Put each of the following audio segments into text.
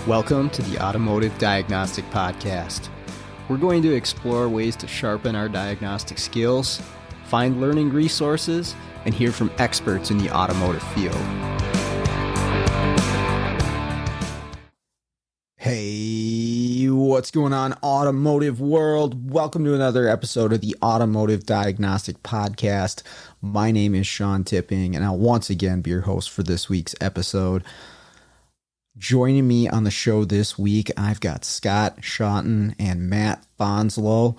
Welcome to the Automotive Diagnostic Podcast. We're going to explore ways to sharpen our diagnostic skills, find learning resources, and hear from experts in the automotive field. Hey, what's going on, automotive world? Welcome to another episode of the Automotive Diagnostic Podcast. My name is Sean Tipping, and I'll once again be your host for this week's episode. Joining me on the show this week, I've got Scott, Shotton, and Matt Fanslow.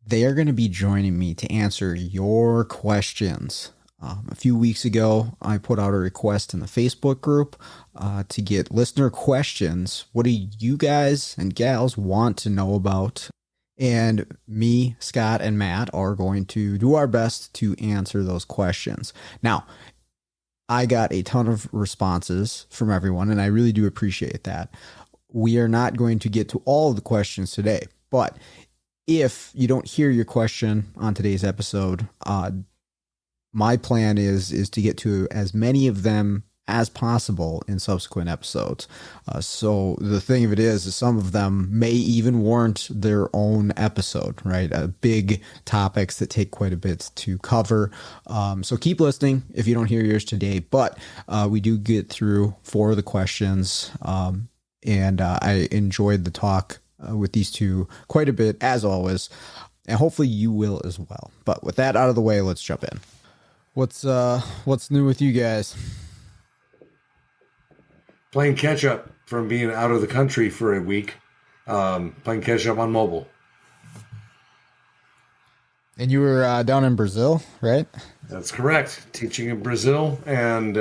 They are going to be joining me to answer your questions. A few weeks ago, I put out a request in the Facebook group to get listener questions. What do you guys and gals want to know about? And me, Scott, and Matt are going to do our best to answer those questions. Now, I got a ton of responses from everyone, and I really do appreciate that. We are not going to get to all of the questions today, but if you don't hear your question on today's episode, my plan is to get to as many of them as possible in subsequent episodes. So the thing of it is some of them may even warrant their own episode, right? Big topics that take quite a bit to cover. So keep listening if you don't hear yours today, but we do get through 4 of the questions. And I enjoyed the talk with these two quite a bit, as always, and hopefully you will as well. But with that out of the way, let's jump in. What's new with you guys? Playing catch up from being out of the country for a week. Playing catch up on mobile. And you were down in Brazil, right? That's correct. Teaching in Brazil, and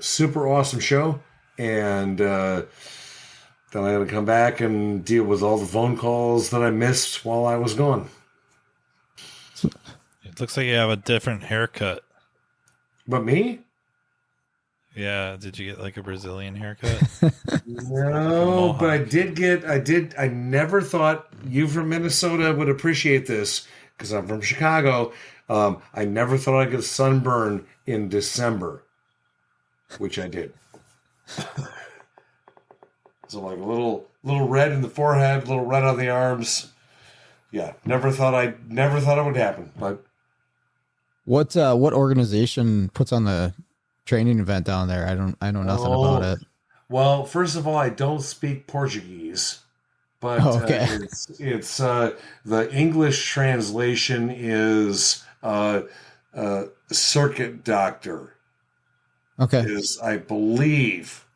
super awesome show. And then I had to come back and deal with all the phone calls that I missed while I was gone. It looks like you have a different haircut. But me? Yeah, did you get like a Brazilian haircut? No, but I never thought you from Minnesota would appreciate this because I'm from Chicago. I never thought I'd get a sunburn in December, which I did. So like a little red in the forehead, a little red on the arms. Yeah, never thought it would happen. But what organization puts on the training event down there? I know nothing about it. Well, first of all, I don't speak Portuguese, but it's the English translation is circuit doctor. Okay, is I believe,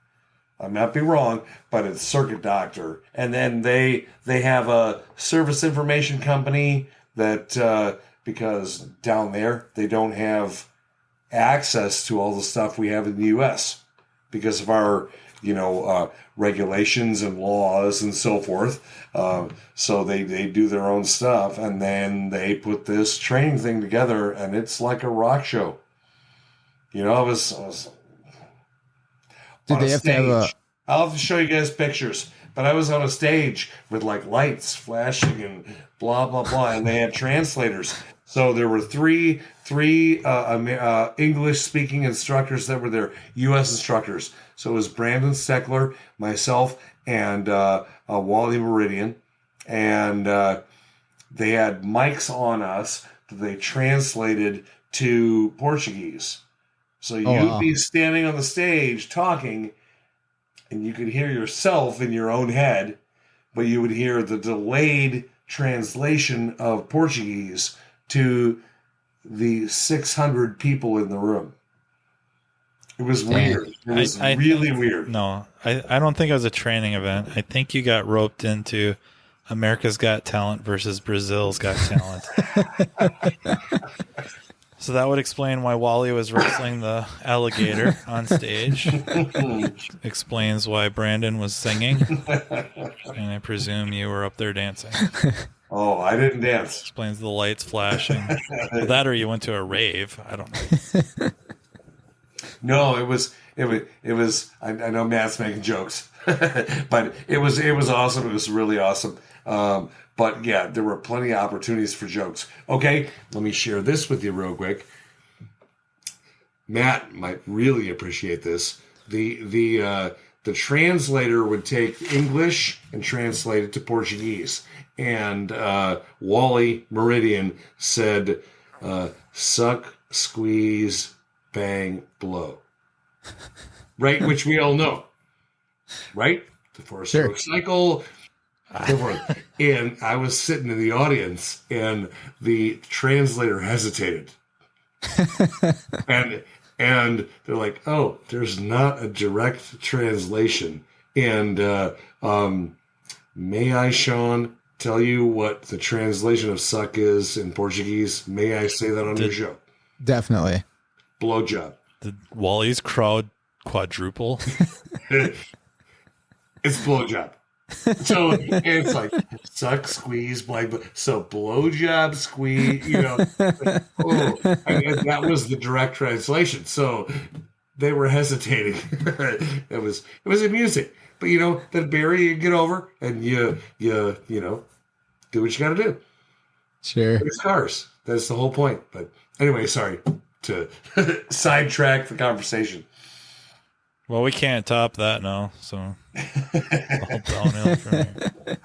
I might be wrong, but it's circuit doctor, and then they have a service information company that because down there they don't have access to all the stuff we have in the U.S. because of our, regulations and laws and so forth. So they do their own stuff, and then they put this training thing together, and it's like a rock show. I was Did they have to have a... I'll have to show you guys pictures, but I was on a stage with like lights flashing and blah, blah, blah, and they had translators. So there were three English-speaking instructors that were there, U.S. instructors. So it was Brandon Steckler, myself, and Wally Meridian. And they had mics on us that they translated to Portuguese. So you'd be standing on the stage talking, and you could hear yourself in your own head, but you would hear the delayed translation of Portuguese to the 600 people in the room. It was weird. It was really weird. No, I don't think it was a training event. I think you got roped into America's Got Talent versus Brazil's Got Talent. So that would explain why Wally was wrestling the alligator on stage. Explains why Brandon was singing. And I presume you were up there dancing. Oh, I didn't dance. Explains the lights flashing. That or you went to a rave. I don't know. No, it was. I know Matt's making jokes, but it was awesome. It was really awesome. But yeah, there were plenty of opportunities for jokes. Okay, let me share this with you real quick. Matt might really appreciate this. The translator would take English and translate it to Portuguese. And Wally Meridian said, suck, squeeze, bang, blow. Right? Which we all know. Right? The four-stroke cycle. So forth. And I was sitting in the audience, and the translator hesitated. And they're like, oh, there's not a direct translation. And may I, Sean, tell you what the translation of suck is in Portuguese? May I say that on your show? Definitely. Blowjob. Did Wally's crowd quadruple? It's blowjob. So it's like suck, squeeze, blank. So blowjob, squeeze. And that was the direct translation. So they were hesitating. It was amusing, but that barrier you get over, and you do what you got to do. Sure, it's cars. That's the whole point. But anyway, sorry to sidetrack the conversation. Well, we can't top that now, so all downhill from here.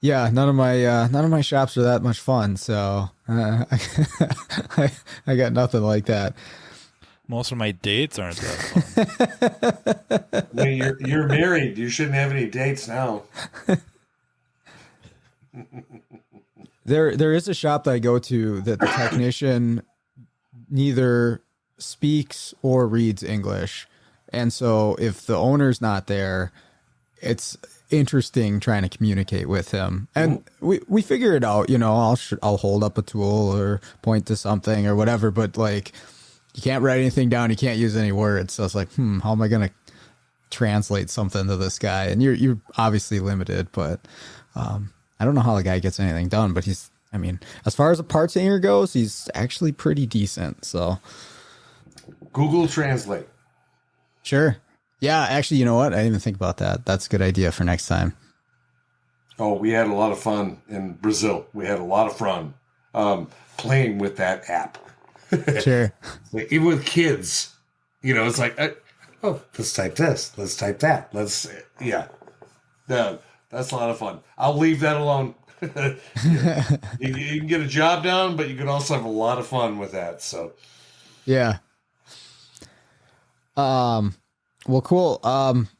Yeah, none of my shops are that much fun, so I got nothing like that. Most of my dates aren't that fun. I mean, you're married. You shouldn't have any dates now. There is a shop that I go to that the technician neither speaks or reads English, and so if the owner's not there, it's interesting trying to communicate with him. And we figure it out. I'll hold up a tool or point to something or whatever, but like you can't write anything down, you can't use any words, so it's like how am I gonna translate something to this guy? And you're obviously limited, but I don't know how the guy gets anything done, but as far as a parts hanger goes, he's actually pretty decent. So Google Translate. Sure. Yeah, actually, you know what? I didn't even think about that. That's a good idea for next time. Oh, we had a lot of fun in Brazil. We had a lot of fun playing with that app. Sure. Even with kids, it's like, let's type this. Let's type that. That's a lot of fun. I'll leave that alone. You can get a job done, but you can also have a lot of fun with that. So, yeah. Well, cool.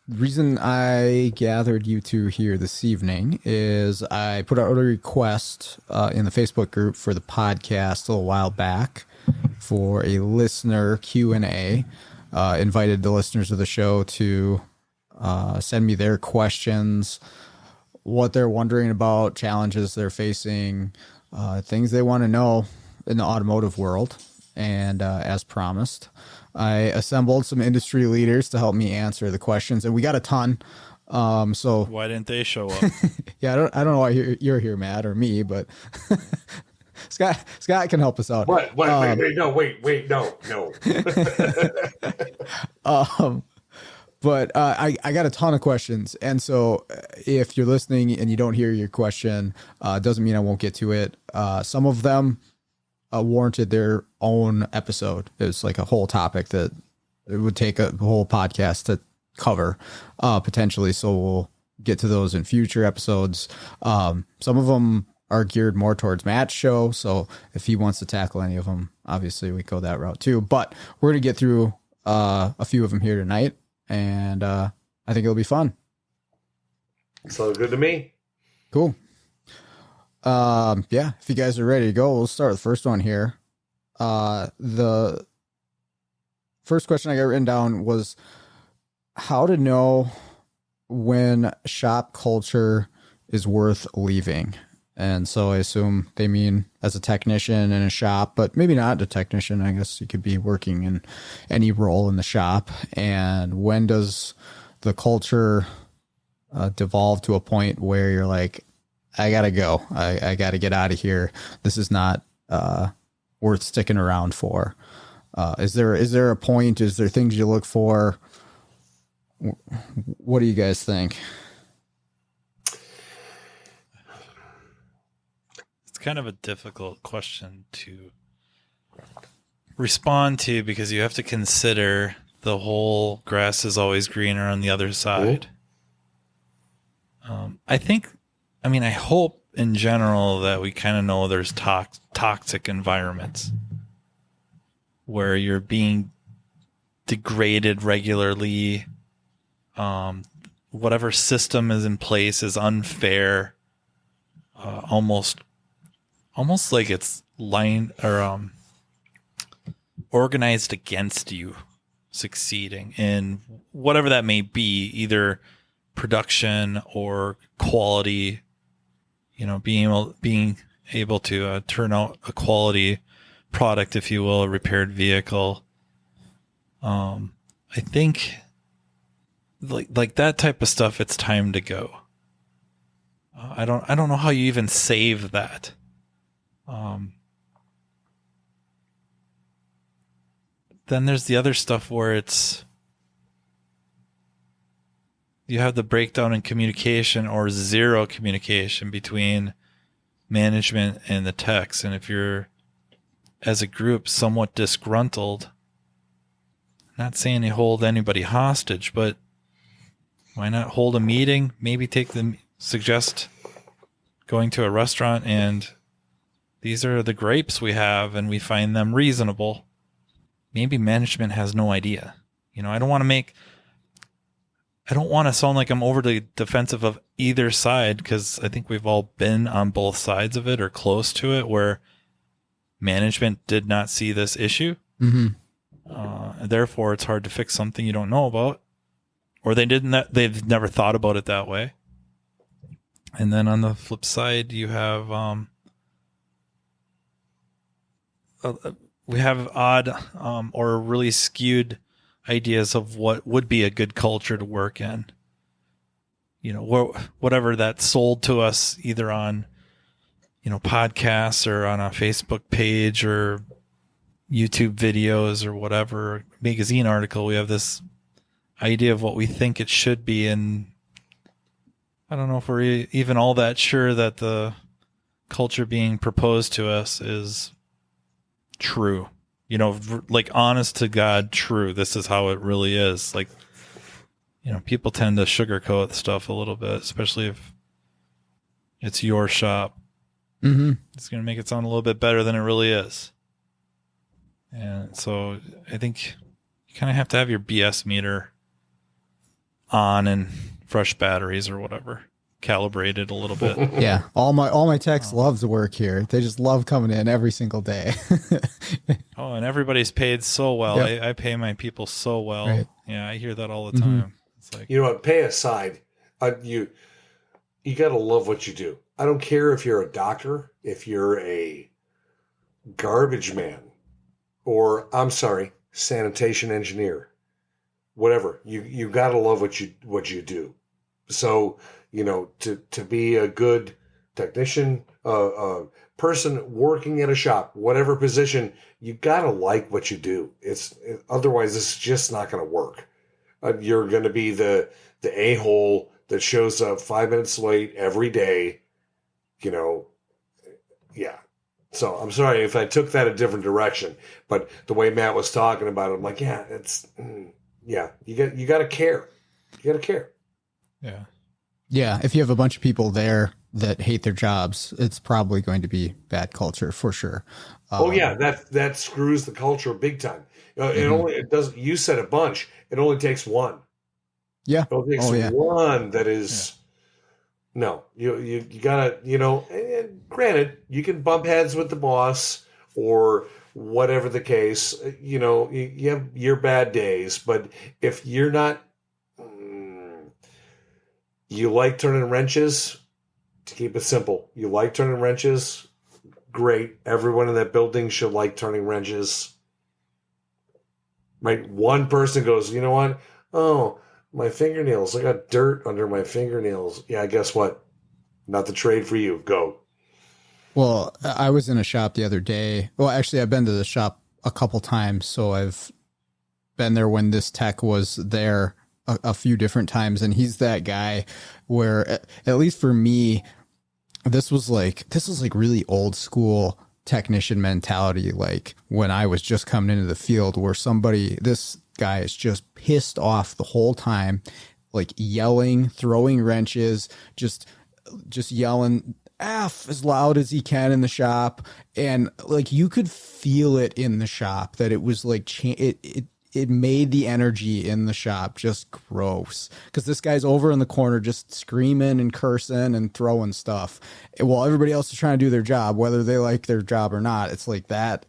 Reason I gathered you two here this evening is I put out a request in the Facebook group for the podcast a little while back for a listener Q&A. Invited the listeners of the show to send me their questions, what they're wondering about, challenges they're facing, things they want to know in the automotive world. And as promised, I assembled some industry leaders to help me answer the questions, and we got a ton. So why didn't they show up? Yeah, I don't know why you're here, Matt, or me, but Scott can help us out. What? Wait, no. But I got a ton of questions, and so if you're listening and you don't hear your question, doesn't mean I won't get to it. Some of them warranted their own episode. It was like a whole topic that it would take a whole podcast to cover, potentially. So we'll get to those in future episodes. Some of them are geared more towards Matt's show, so if he wants to tackle any of them, obviously we go that route too. But we're gonna get through a few of them here tonight, and I think it'll be fun. So good to me. Cool. Yeah, if you guys are ready to go, we'll start with the first one here. The first question I got written down was how to know when shop culture is worth leaving. And so I assume they mean as a technician in a shop, but maybe not a technician. I guess you could be working in any role in the shop. And when does the culture devolve to a point where you're like, I gotta go. I gotta get out of here. This is not worth sticking around for. Is there a point? Is there things you look for? What do you guys think? kind of a difficult question to respond to because you have to consider the whole grass is always greener on the other side. I hope in general that we kind of know there's toxic environments where you're being degraded regularly. Whatever system is in place is unfair. Almost like it's organized against you succeeding in whatever that may be, either production or quality, being able to turn out a quality product, if you will, a repaired vehicle. I think like that type of stuff, it's time to go. I don't know how you even save that. Then there's the other stuff where you have the breakdown in communication or zero communication between management and the techs. And if you're, as a group, somewhat disgruntled, not saying you hold anybody hostage, but why not hold a meeting? Maybe suggest going to a restaurant and these are the gripes we have and we find them reasonable. Maybe management has no idea. I don't want to sound like I'm overly defensive of either side, because I think we've all been on both sides of it or close to it where management did not see this issue. Mm-hmm. Therefore, it's hard to fix something you don't know about, or they've never thought about it that way. And then on the flip side, you have we have odd or really skewed ideas of what would be a good culture to work in. Whatever that's sold to us either on, podcasts or on a Facebook page or YouTube videos or whatever, magazine article, we have this idea of what we think it should be. And I don't know if we're even all that sure that the culture being proposed to us is true. Like honest to God, true. This is how it really is. Like, people tend to sugarcoat stuff a little bit, especially if it's your shop. Mm-hmm. It's going to make it sound a little bit better than it really is. And so I think you kind of have to have your BS meter on and fresh batteries or whatever, calibrated a little bit. Yeah. All my techs love to work here. They just love coming in every single day. Oh, and everybody's paid so well. Yep. I pay my people so well. Right. Yeah, I hear that all the time. It's like, Pay aside, you got to love what you do. I don't care if you're a doctor, if you're a garbage man, or sanitation engineer, whatever. You got to love what you do. So, to be a good technician, person working at a shop, whatever position, you got to like what you do. Otherwise it's just not going to work. You're going to be the a-hole that shows up 5 minutes late every day, yeah. So I'm sorry if I took that a different direction, but the way Matt was talking about it, I'm like, yeah, you got to care. You got to care. yeah. Yeah. If you have a bunch of people there that hate their jobs, it's probably going to be bad culture for sure. That screws the culture big time. It doesn't. You said a bunch. It only takes one. Yeah. It only takes one that is. Yeah. No, you gotta. And granted, you can bump heads with the boss or whatever the case. You have your bad days, but if you're not, you like turning wrenches. To keep it simple, you like turning wrenches. Great. Everyone in that building should like turning wrenches. Right? One person goes, you know what? Oh, my fingernails. I got dirt under my fingernails. Yeah, guess what? Not the trade for you. Go. Well, I was in a shop the other day. Well, actually, I've been to the shop a couple times, so I've been there when this tech was there a few different times, and he's that guy where, at least for me, this was like really old school technician mentality. Like when I was just coming into the field, where this guy is just pissed off the whole time, like yelling, throwing wrenches, just yelling F as loud as he can in the shop. And like, you could feel it in the shop that it was like, it made the energy in the shop just gross, because this guy's over in the corner just screaming and cursing and throwing stuff while everybody else is trying to do their job, whether they like their job or not. It's like that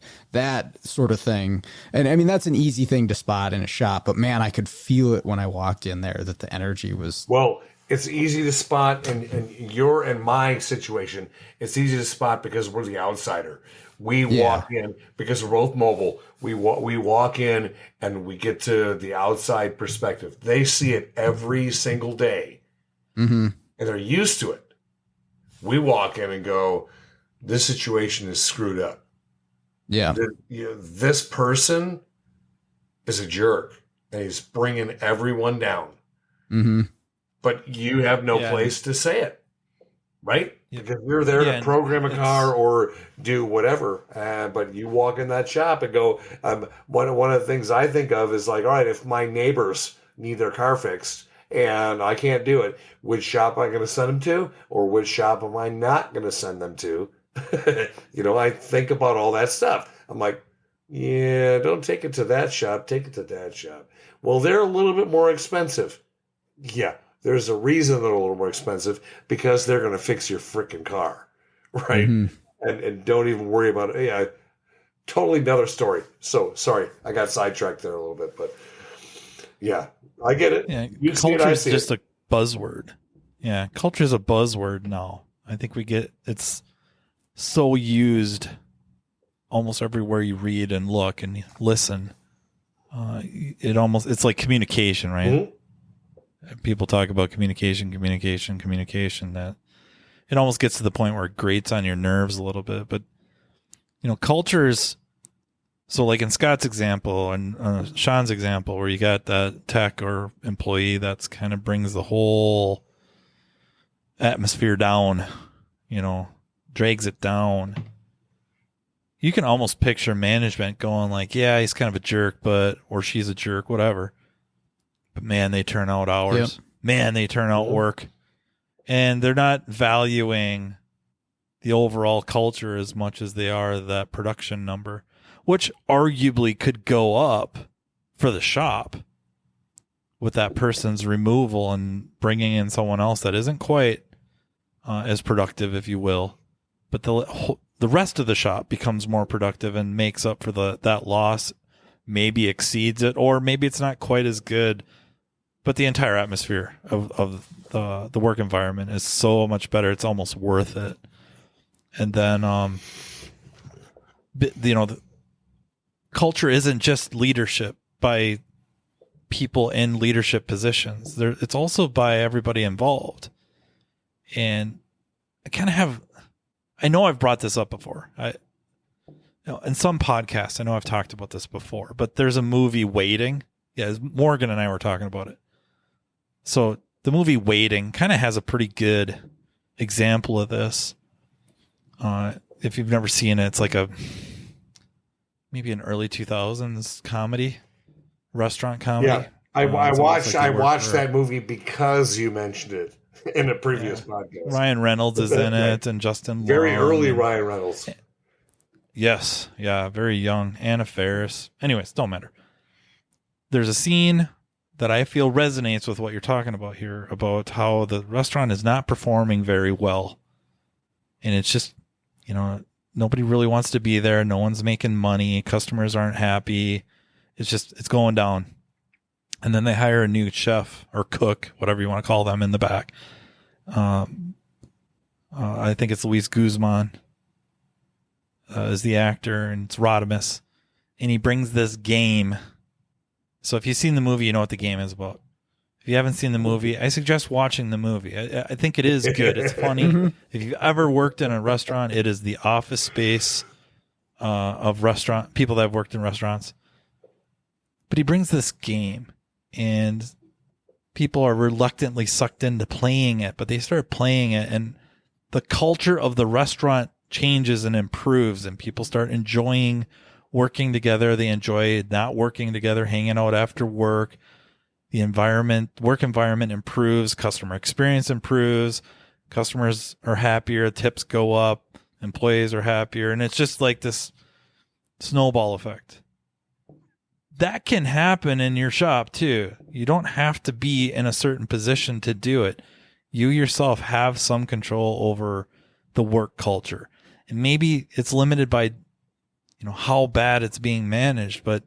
sort of thing. And I mean, that's an easy thing to spot in a shop, but man, I could feel it when I walked in there that the energy was... Well, it's easy to spot in your and my situation. It's easy to spot because we're the outsider. We walk in because we're both mobile. We walk in and we get to the outside perspective. They see it every single day, and they're used to it. We walk in and go, "This situation is screwed up." Yeah, this person is a jerk, and he's bringing everyone down. Mm-hmm. But you have no place to say it, right? Yeah. Because you're there to program a car or do whatever. But you walk in that shop and go, one of the things I think of is like, all right, if my neighbors need their car fixed and I can't do it, which shop am I going to send them to? Or which shop am I not going to send them to? I think about all that stuff. I'm like, yeah, don't take it to that shop. Take it to that shop. Well, they're a little bit more expensive. Yeah. There's a reason they're a little more expensive, because they're going to fix your freaking car, right? Mm-hmm. And don't even worry about it. Yeah, totally another story. So sorry, I got sidetracked there a little bit, but yeah, I get it. Yeah, culture is just a buzzword. Yeah, culture is a buzzword now. I think it's so used almost everywhere you read and look and listen. It's like communication, right? Mm-hmm. People talk about communication, that it almost gets to the point where it grates on your nerves a little bit. But, cultures, so like in Scott's example and Sean's example, where you got that tech or employee that's kind of brings the whole atmosphere down, drags it down. You can almost picture management going like, yeah, he's kind of a jerk, or she's a jerk, whatever. But man, they turn out hours. Yep. Man, they turn out work. And they're not valuing the overall culture as much as they are that production number, which arguably could go up for the shop with that person's removal and bringing in someone else that isn't quite as productive, if you will. But the rest of the shop becomes more productive and makes up for that loss, maybe exceeds it, or maybe it's not quite as good. But the entire atmosphere of the work environment is so much better. It's almost worth it. And then, the culture isn't just leadership by people in leadership positions. It's also by everybody involved. And I know I've brought this up before. In some podcasts, I know I've talked about this before, but there's a movie, Waiting. Yeah, Morgan and I were talking about it. So the movie Waiting kind of has a pretty good example of this. If you've never seen it, it's like maybe an early 2000s comedy, restaurant comedy. Yeah, I watched that movie because you mentioned it in a previous podcast. Ryan Reynolds is in it, and Justin very Long, early Ryan Reynolds. Yes, yeah, very young. Anna Faris. Anyways, don't matter. There's a scene that I feel resonates with what you're talking about here, about how the restaurant is not performing very well. And it's just, nobody really wants to be there. No one's making money. Customers aren't happy. It's going down. And then they hire a new chef or cook, whatever you want to call them, in the back. I think it's Luis Guzman is the actor, and it's Rodimus. And he brings this game. So if you've seen the movie, you know what the game is about. If you haven't seen the movie, I suggest watching the movie. I think it is good. It's funny. If you've ever worked in a restaurant, it is the office space of restaurant people that have worked in restaurants. But he brings this game, and people are reluctantly sucked into playing it, but they start playing it, and the culture of the restaurant changes and improves and people start enjoying working together. They enjoy not working together, hanging out after work. The work environment improves, customer experience improves, customers are happier, tips go up, employees are happier. And it's just like this snowball effect. That can happen in your shop too. You don't have to be in a certain position to do it. You yourself have some control over the work culture. And maybe it's limited by, how bad it's being managed, but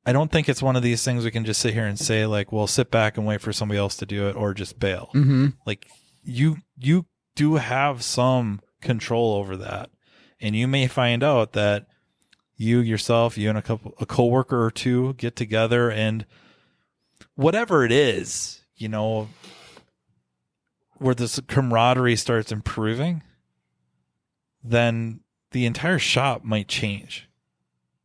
I don't think it's one of these things we can just sit here and say like, well, sit back and wait for somebody else to do it or just bail. Mm-hmm. Like you do have some control over that. And you may find out that you yourself, you and a coworker or two get together and whatever it is, where this camaraderie starts improving, then the entire shop might change.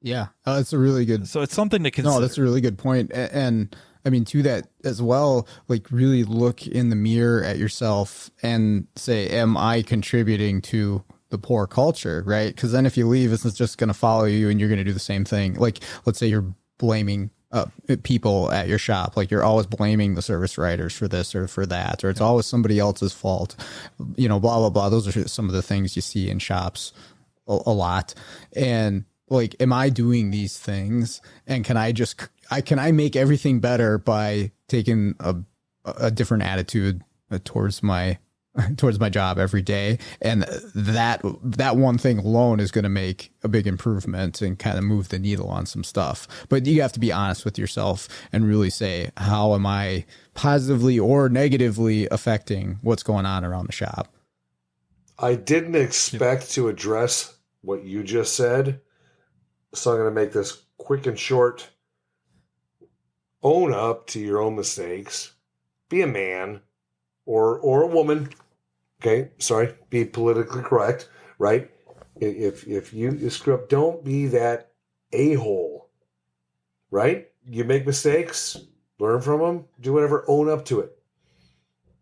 Yeah, that's a really good. So it's something to consider. No, that's a really good point. And I mean, to that as well, like really look in the mirror at yourself and say, am I contributing to the poor culture? Right. Because then if you leave, it's just going to follow you and you're going to do the same thing. Like, let's say you're blaming people at your shop. Like you're always blaming the service writers for this or for that, or it's always somebody else's fault, blah, blah, blah. Those are some of the things you see in shops a lot. And like, am I doing these things? And can I make everything better by taking a different attitude towards my job every day? And that one thing alone is going to make a big improvement and kind of move the needle on some stuff. But you have to be honest with yourself and really say, how am I positively or negatively affecting what's going on around the shop? I didn't expect to address what you just said, so I'm going to make this quick and short. Own up to your own mistakes. Be a man or a woman. Okay, sorry, be politically correct, right? If you screw up, don't be that a-hole, right? You make mistakes, learn from them, do whatever, own up to it.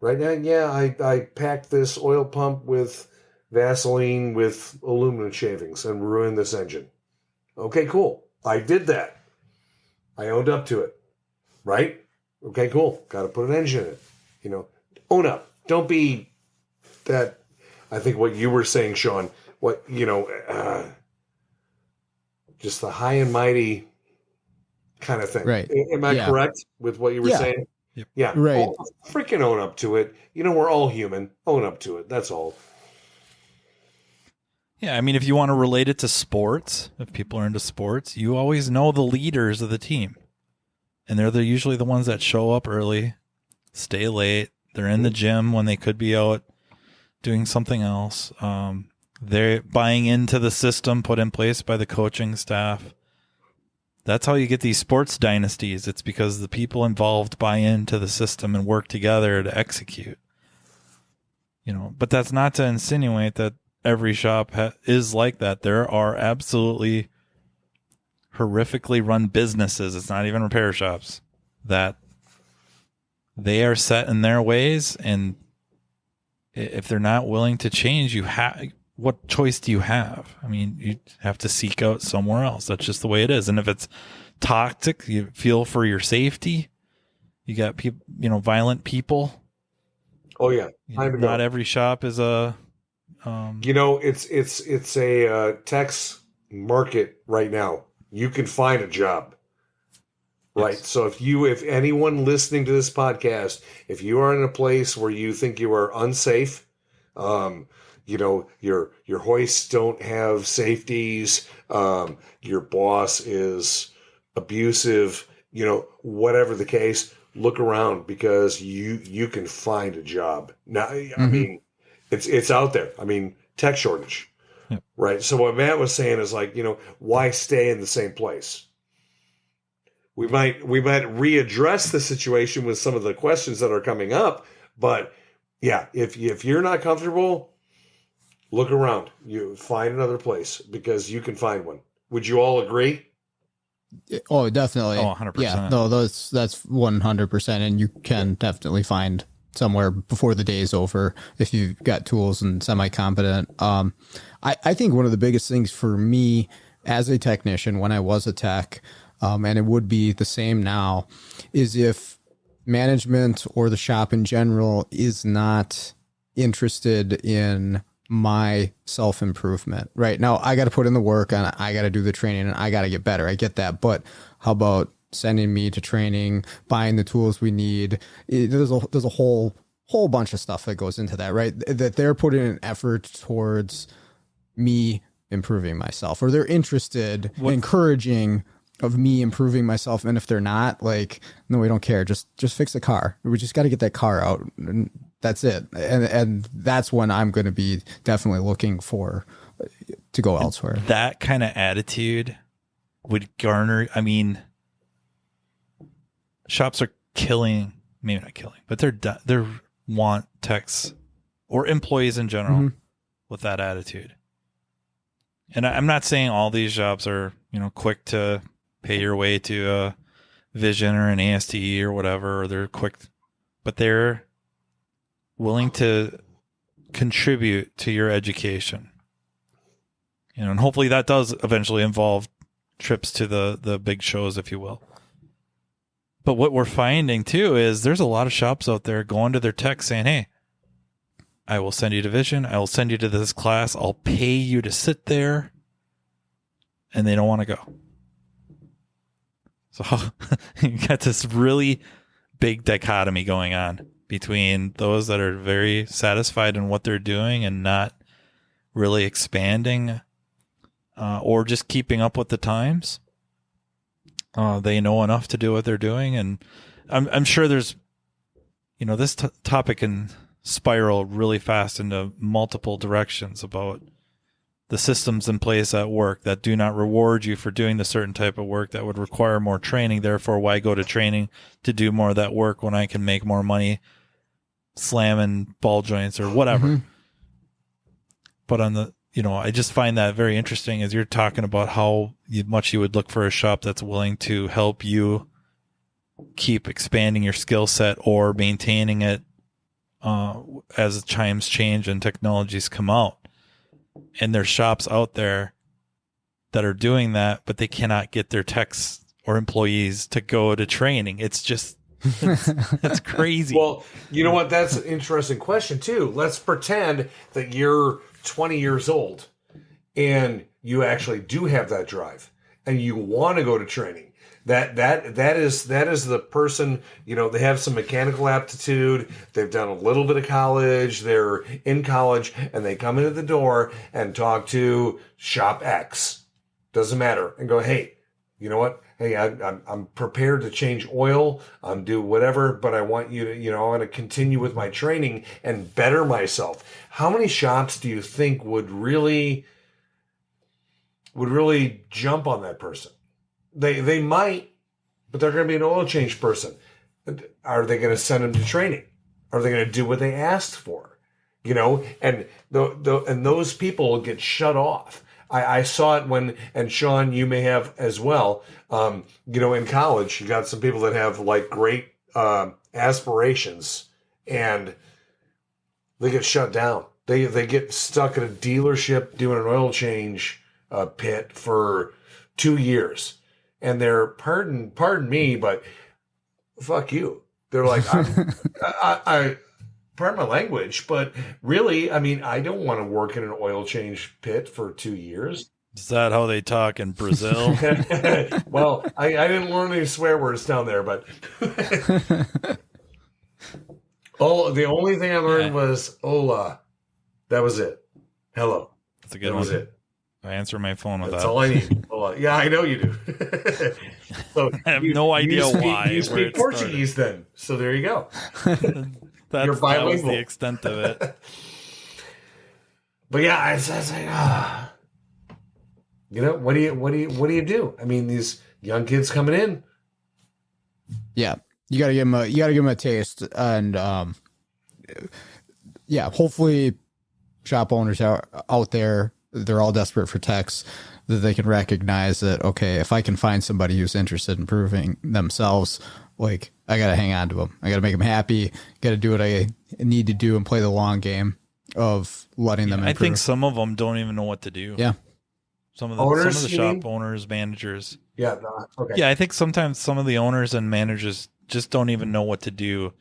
Right now, yeah, I packed this oil pump with Vaseline with aluminum shavings and ruined this engine. Okay, cool. I did that. I owned up to it, right? Okay, cool. Got to put an engine in it. Own up. Don't be that. I think what you were saying, Sean, just the high and mighty kind of thing. Right. Am I correct with what you were saying? Yep. Yeah. Right. Freaking own up to it. We're all human. Own up to it. That's all. Yeah, I mean, if you want to relate it to sports, if people are into sports, you always know the leaders of the team. And they're usually the ones that show up early, stay late. They're in the gym when they could be out doing something else. They're buying into the system put in place by the coaching staff. That's how you get these sports dynasties. It's because the people involved buy into the system and work together to execute. But that's not to insinuate that every shop is like that. There are absolutely horrifically run businesses. It's not even repair shops that they are set in their ways. And if they're not willing to change, what choice do you have? I mean, you have to seek out somewhere else. That's just the way it is. And if it's toxic, you feel for your safety. You got people, violent people. Oh yeah. Not every shop is a, it's a tax market right now. You can find a job, right? Yes. So if anyone listening to this podcast, if you are in a place where you think you are unsafe, your hoists don't have safeties, your boss is abusive, whatever the case, look around because you can find a job. Now, I mean, it's out there. I mean, tech shortage, right? So what Matt was saying is like, why stay in the same place? We might readdress the situation with some of the questions that are coming up, but yeah, if you're not comfortable, look around. You find another place because you can find one. Would you all agree? Oh, definitely. Oh, 100%. Yeah, no, that's 100%. And you can definitely find somewhere before the day's over if you've got tools and semi-competent. I think one of the biggest things for me as a technician when I was a tech, and it would be the same now, is if management or the shop in general is not interested in my self-improvement. Right now, I got to put in the work and I got to do the training and I got to get better. I get that. But how about sending me to training, buying the tools we need? There's a whole bunch of stuff that goes into that, right? That they're putting an effort towards me improving myself, or they're interested, encouraging of me improving myself. And if they're not, like, no, we don't care. Just fix the car. We just got to get that car out. And that's it. And that's when I'm going to be definitely looking to go elsewhere. That kind of attitude would garner, I mean, shops are killing, maybe not killing, but they're want techs or employees in general with that attitude. And I'm not saying all these jobs are, quick to pay your way to a Vision or an ASTE or whatever, or they're quick, but they're willing to contribute to your education. And hopefully that does eventually involve trips to the big shows, if you will. But what we're finding too is there's a lot of shops out there going to their tech saying, hey, I will send you to Vision. I will send you to this class. I'll pay you to sit there. And they don't want to go. So you got this really big dichotomy going on between those that are very satisfied in what they're doing and not really expanding or just keeping up with the times. They know enough to do what they're doing. And I'm sure there's, this topic can spiral really fast into multiple directions about the systems in place at work that do not reward you for doing the certain type of work that would require more training. Therefore, why go to training to do more of that work when I can make more money slamming ball joints or whatever? But on the, I just find that very interesting as you're talking about how much you would look for a shop that's willing to help you keep expanding your skill set or maintaining it as times change and technologies come out. And there's shops out there that are doing that, but they cannot get their techs or employees to go to training. It's just, it's crazy. Well, you know what? That's an interesting question too. Let's pretend that you're 20 years old and you actually do have that drive and you want to go to training. That is the person, they have some mechanical aptitude. They've done a little bit of college. They're in college and they come into the door and talk to shop X. Doesn't matter. And go, hey, you know what? Hey, I'm prepared to change oil. I'm do whatever, but I want you to, I want to continue with my training and better myself. How many shops do you think would really jump on that person? They might, but they're going to be an oil change person. Are they going to send them to training? Are they going to do what they asked for? And those people get shut off. I saw it and Sean, you may have as well. In college, you got some people that have like great aspirations, and they get shut down. They get stuck at a dealership doing an oil change pit for 2 years. And they're, pardon me, but fuck you. They're like, I pardon my language, but really, I mean, I don't want to work in an oil change pit for 2 years. Is that how they talk in Brazil? Well, I didn't learn any swear words down there, but the only thing I learned was hola. That was it. Hello. That's a good one. That was it. I answer my phone with That's that. all I need. Yeah, I know you do. So I have no idea why. You speak Portuguese then. So there you go. That was the extent of it. But yeah, I was like, what do you do? I mean, these young kids coming in. Yeah, you gotta give them a taste, and hopefully, shop owners out there, they're all desperate for techs, that they can recognize that, okay, if I can find somebody who's interested in improving themselves, like, I got to hang on to them. I got to make them happy. Got to do what I need to do and play the long game of letting them improve. I think some of them don't even know what to do. Yeah. Some of Owners, the you shop mean? owners, managers. Yeah. Okay. Yeah, I think sometimes some of the owners and managers just don't even know what to do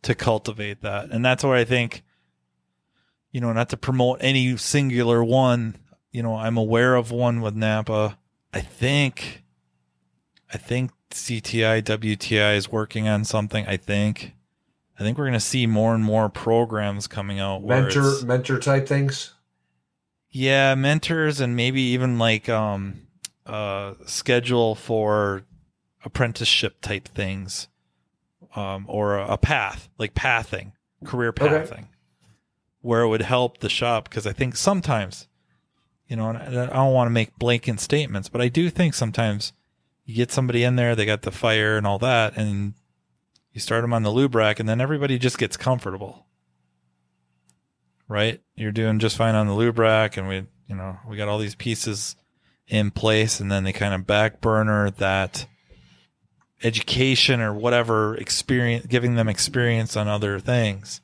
to cultivate that. And that's where I think, not to promote any singular one, I'm aware of one with Napa. I think CTI, WTI is working on something. I think we're going to see more and more programs coming out. Mentor type things. Yeah, mentors, and maybe even like schedule for apprenticeship type things, or a path, like career pathing, where it would help the shop. Because I think sometimes, and I don't want to make blanket statements, but I do think sometimes you get somebody in there, they got the fire and all that, and you start them on the lube rack, and then everybody just gets comfortable. Right? You're doing just fine on the lube rack, and we got all these pieces in place, and then they kind of back burner that education or whatever experience, giving them experience on other things.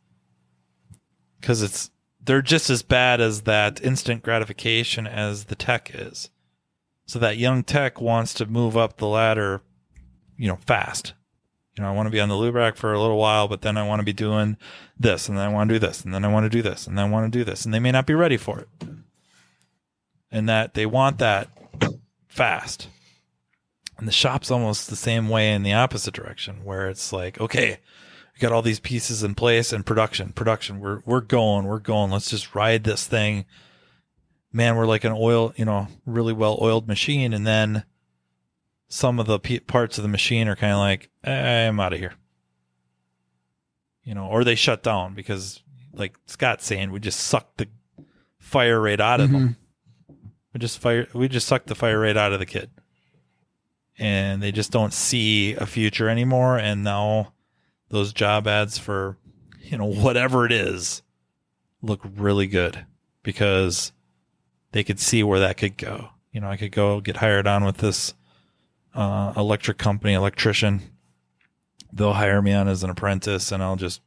Because they're just as bad as that instant gratification as the tech is. So that young tech wants to move up the ladder, fast. I want to be on the lube rack for a little while, but then I want to be doing this, and then I want to do this, and then I want to do this, and then I want to do this, and they may not be ready for it. And that they want that fast. And the shop's almost the same way in the opposite direction, where it's like, okay, we got all these pieces in place, and production, we're going, let's just ride this thing. Man, we're like an really well oiled machine, and then some of the parts of the machine are kind of like, I'm out of here. Or they shut down because, like Scott's saying, we just sucked the fire rate out of them. We just sucked the fire rate out of the kid. And they just don't see a future anymore. And now those job ads for, whatever it is, look really good because they could see where that could go. I could go get hired on with this electric company, electrician. They'll hire me on as an apprentice, and I'll just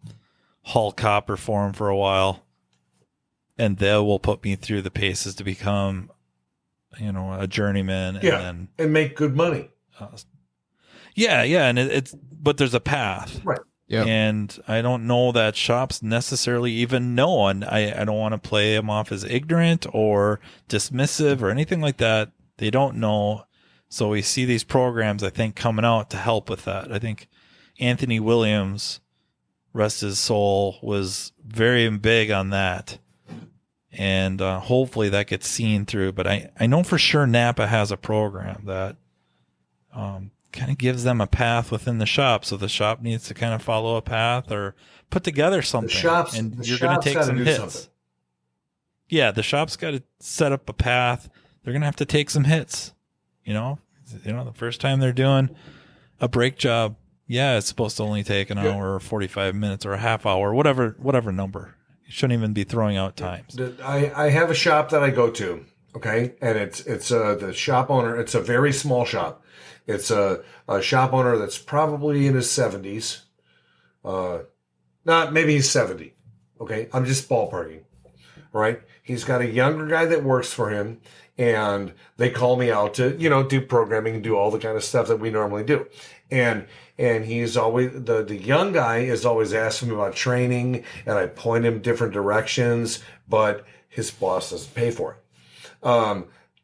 haul copper for them for a while, and they will put me through the paces to become, a journeyman. And make good money. And but there's a path, right? Yeah, and I don't know that shops necessarily even know, and I don't want to play them off as ignorant or dismissive or anything like that. They don't know. So we see these programs, I think, coming out to help with that. I think Anthony Williams, rest his soul, was very big on that. And hopefully that gets seen through. But I know for sure Napa has a program that kind of gives them a path within the shop. So the shop needs to kind of follow a path or put together something. You're going to take some hits. Something. Yeah, the shop's got to set up a path. They're going to have to take some hits. The first time they're doing a brake job, it's supposed to only take an hour or 45 minutes or a half hour, whatever number. You shouldn't even be throwing out times. I have a shop that I go to, okay, and it's the shop owner. It's a very small shop. It's a shop owner that's probably in his 70s. Maybe he's 70. Okay, I'm just ballparking, right? He's got a younger guy that works for him. And they call me out to, do programming and do all the kind of stuff that we normally do. And he's always, the young guy is always asking me about training, and I point him different directions, but his boss doesn't pay for it.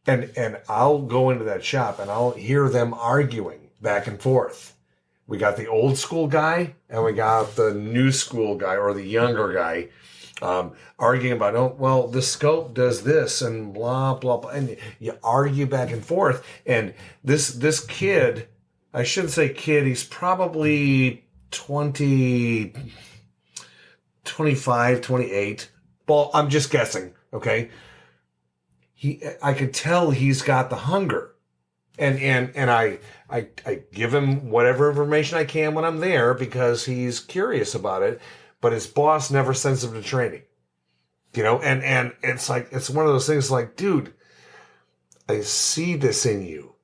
And I'll go into that shop and I'll hear them arguing back and forth. We got the old school guy and we got the new school guy or the younger guy. Arguing about, the scope does this and blah, blah, blah. And you argue back and forth. And this kid, I shouldn't say kid, he's probably 20, 25, 28. Well, I'm just guessing. Okay. I could tell he's got the hunger. And I give him whatever information I can when I'm there because he's curious about it. But his boss never sends him to training, and it's like, it's one of those things like, dude, I see this in you.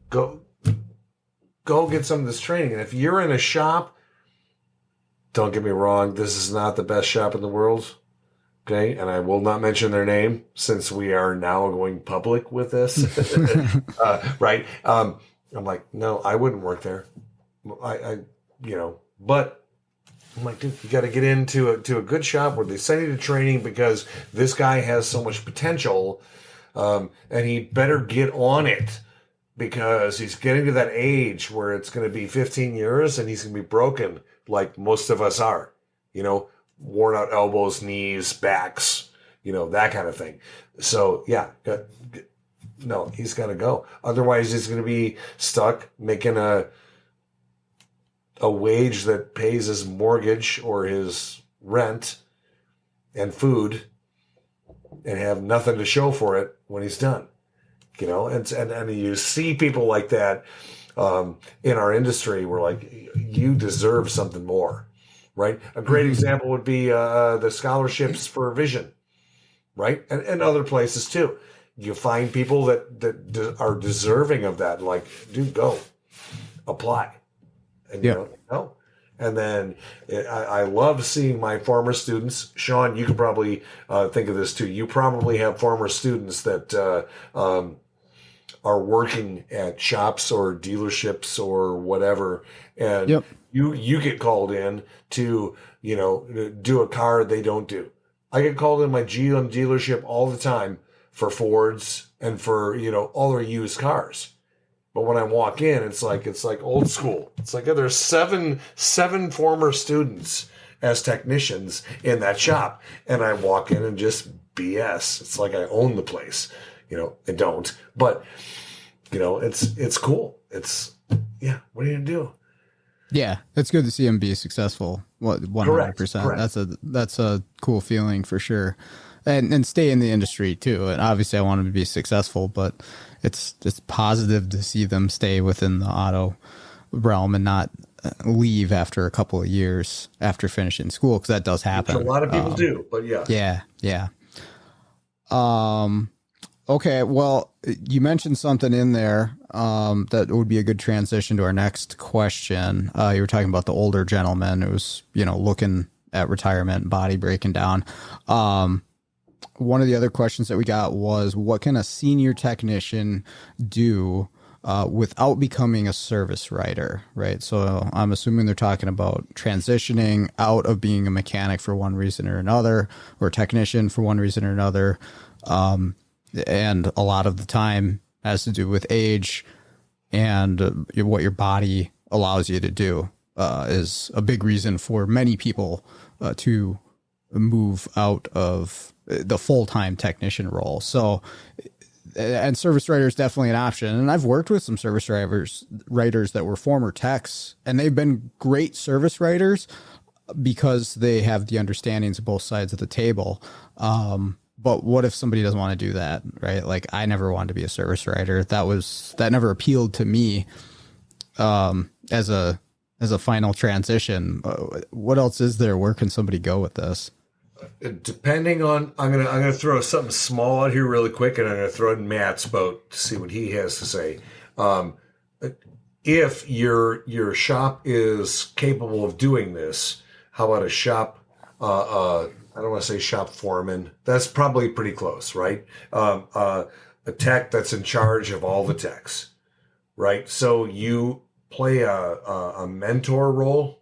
Go get some of this training. And if you're in a shop don't get me wrong, this is not the best shop in the world. Okay, and I will not mention their name since we are now going public with this. Right? I'm like, no, I wouldn't work there. But I'm like, dude, you got to get into a good shop where they send you to training because this guy has so much potential, and he better get on it because he's getting to that age where it's going to be 15 years and he's going to be broken like most of us are, worn out elbows, knees, backs, that kind of thing. So yeah, no, he's got to go. Otherwise, he's going to be stuck making a wage that pays his mortgage or his rent and food and have nothing to show for it when he's done. And you see people like that in our industry where like you deserve something more, right? A great example would be the scholarships for vision, right? And other places too. You find people that are deserving of that. Like, dude, go apply. And no. And then I love seeing my former students. Sean, you could probably think of this too. You probably have former students that are working at shops or dealerships or whatever, and you get called in to do a car they don't do. I get called in my GM dealership all the time for Fords and for all their used cars. But when I walk in, it's like old school. It's like there's seven former students as technicians in that shop, and I walk in and just BS. It's like I own the place. I don't, but it's cool. It's what are you gonna do? Yeah, it's good to see him be successful. 100%. That's a cool feeling for sure, and stay in the industry too. And obviously, I want him to be successful, but it's positive to see them stay within the auto realm and not leave after a couple of years after finishing school, because that does happen. Which a lot of people do, but yeah. Yeah. Okay, well, you mentioned something in there that would be a good transition to our next question. You were talking about the older gentleman who was, looking at retirement, body breaking down. One of the other questions that we got was, what can a senior technician do without becoming a service writer, right? So I'm assuming they're talking about transitioning out of being a mechanic for one reason or another, or a technician for one reason or another. And a lot of the time has to do with age and what your body allows you to do is a big reason for many people to move out of the full-time technician role. So, and service writer is definitely an option. And I've worked with some service writers that were former techs, and they've been great service writers because they have the understandings of both sides of the table. But what if somebody doesn't want to do that, right? Like, I never wanted to be a service writer. That never appealed to me as a final transition. What else is there? Where can somebody go with this? Depending on, I'm gonna throw something small out here really quick, and I'm gonna throw in Matt's boat to see what he has to say. If your shop is capable of doing this, how about a shop? I don't want to say shop foreman. That's probably pretty close, right? A tech that's in charge of all the techs, right? So you play a mentor role.